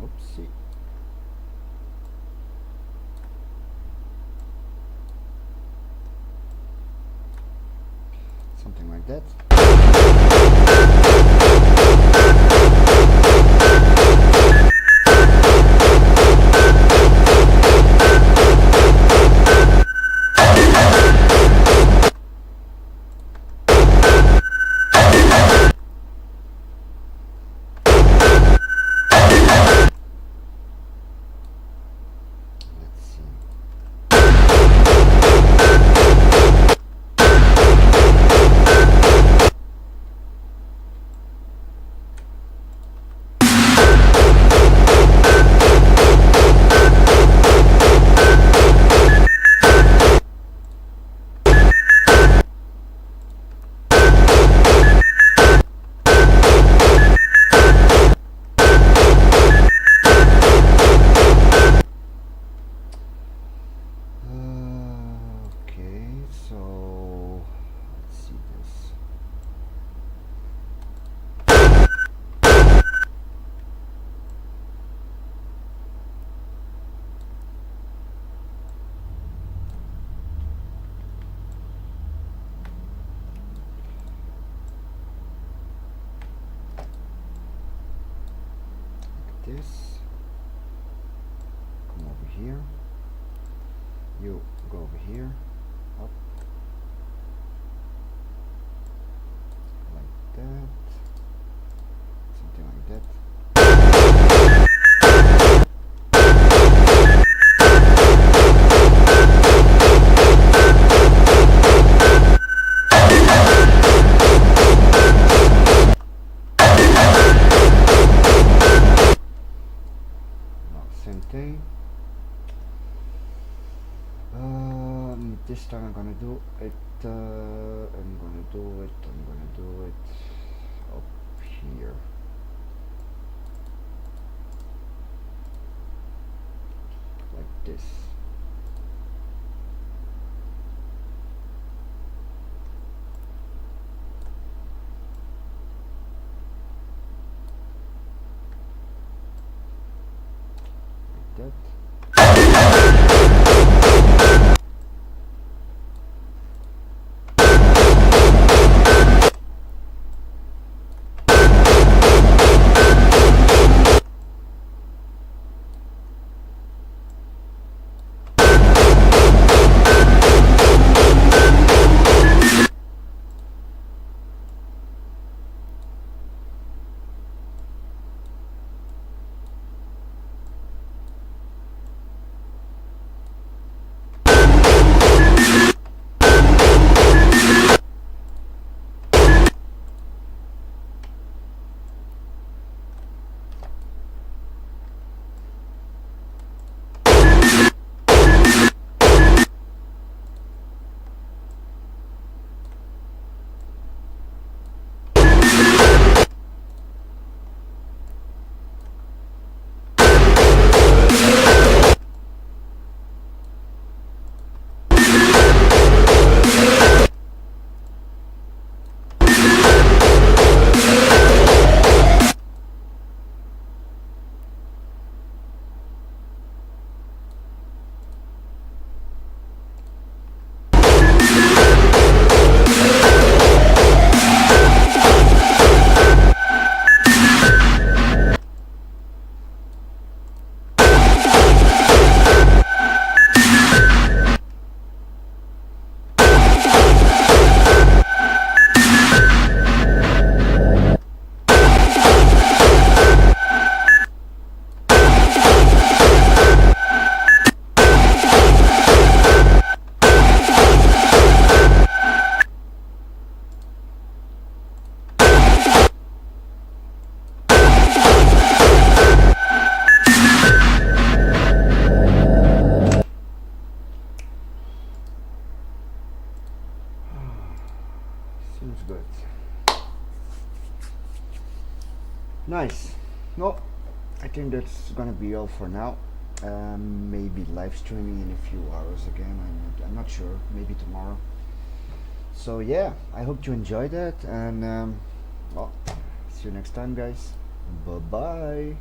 Oopsie. something like that. This, come over here, you go over here, up, like that, something like that. Same thing. This time I'm gonna do it. I'm gonna do it up here, like this. Like that. Seems good. Nice. Well, I think that's gonna be all for now. Maybe live streaming in a few hours again. I'm not sure. Maybe tomorrow. So yeah, I hope you enjoyed that, and well, see you next time, guys. Bye bye.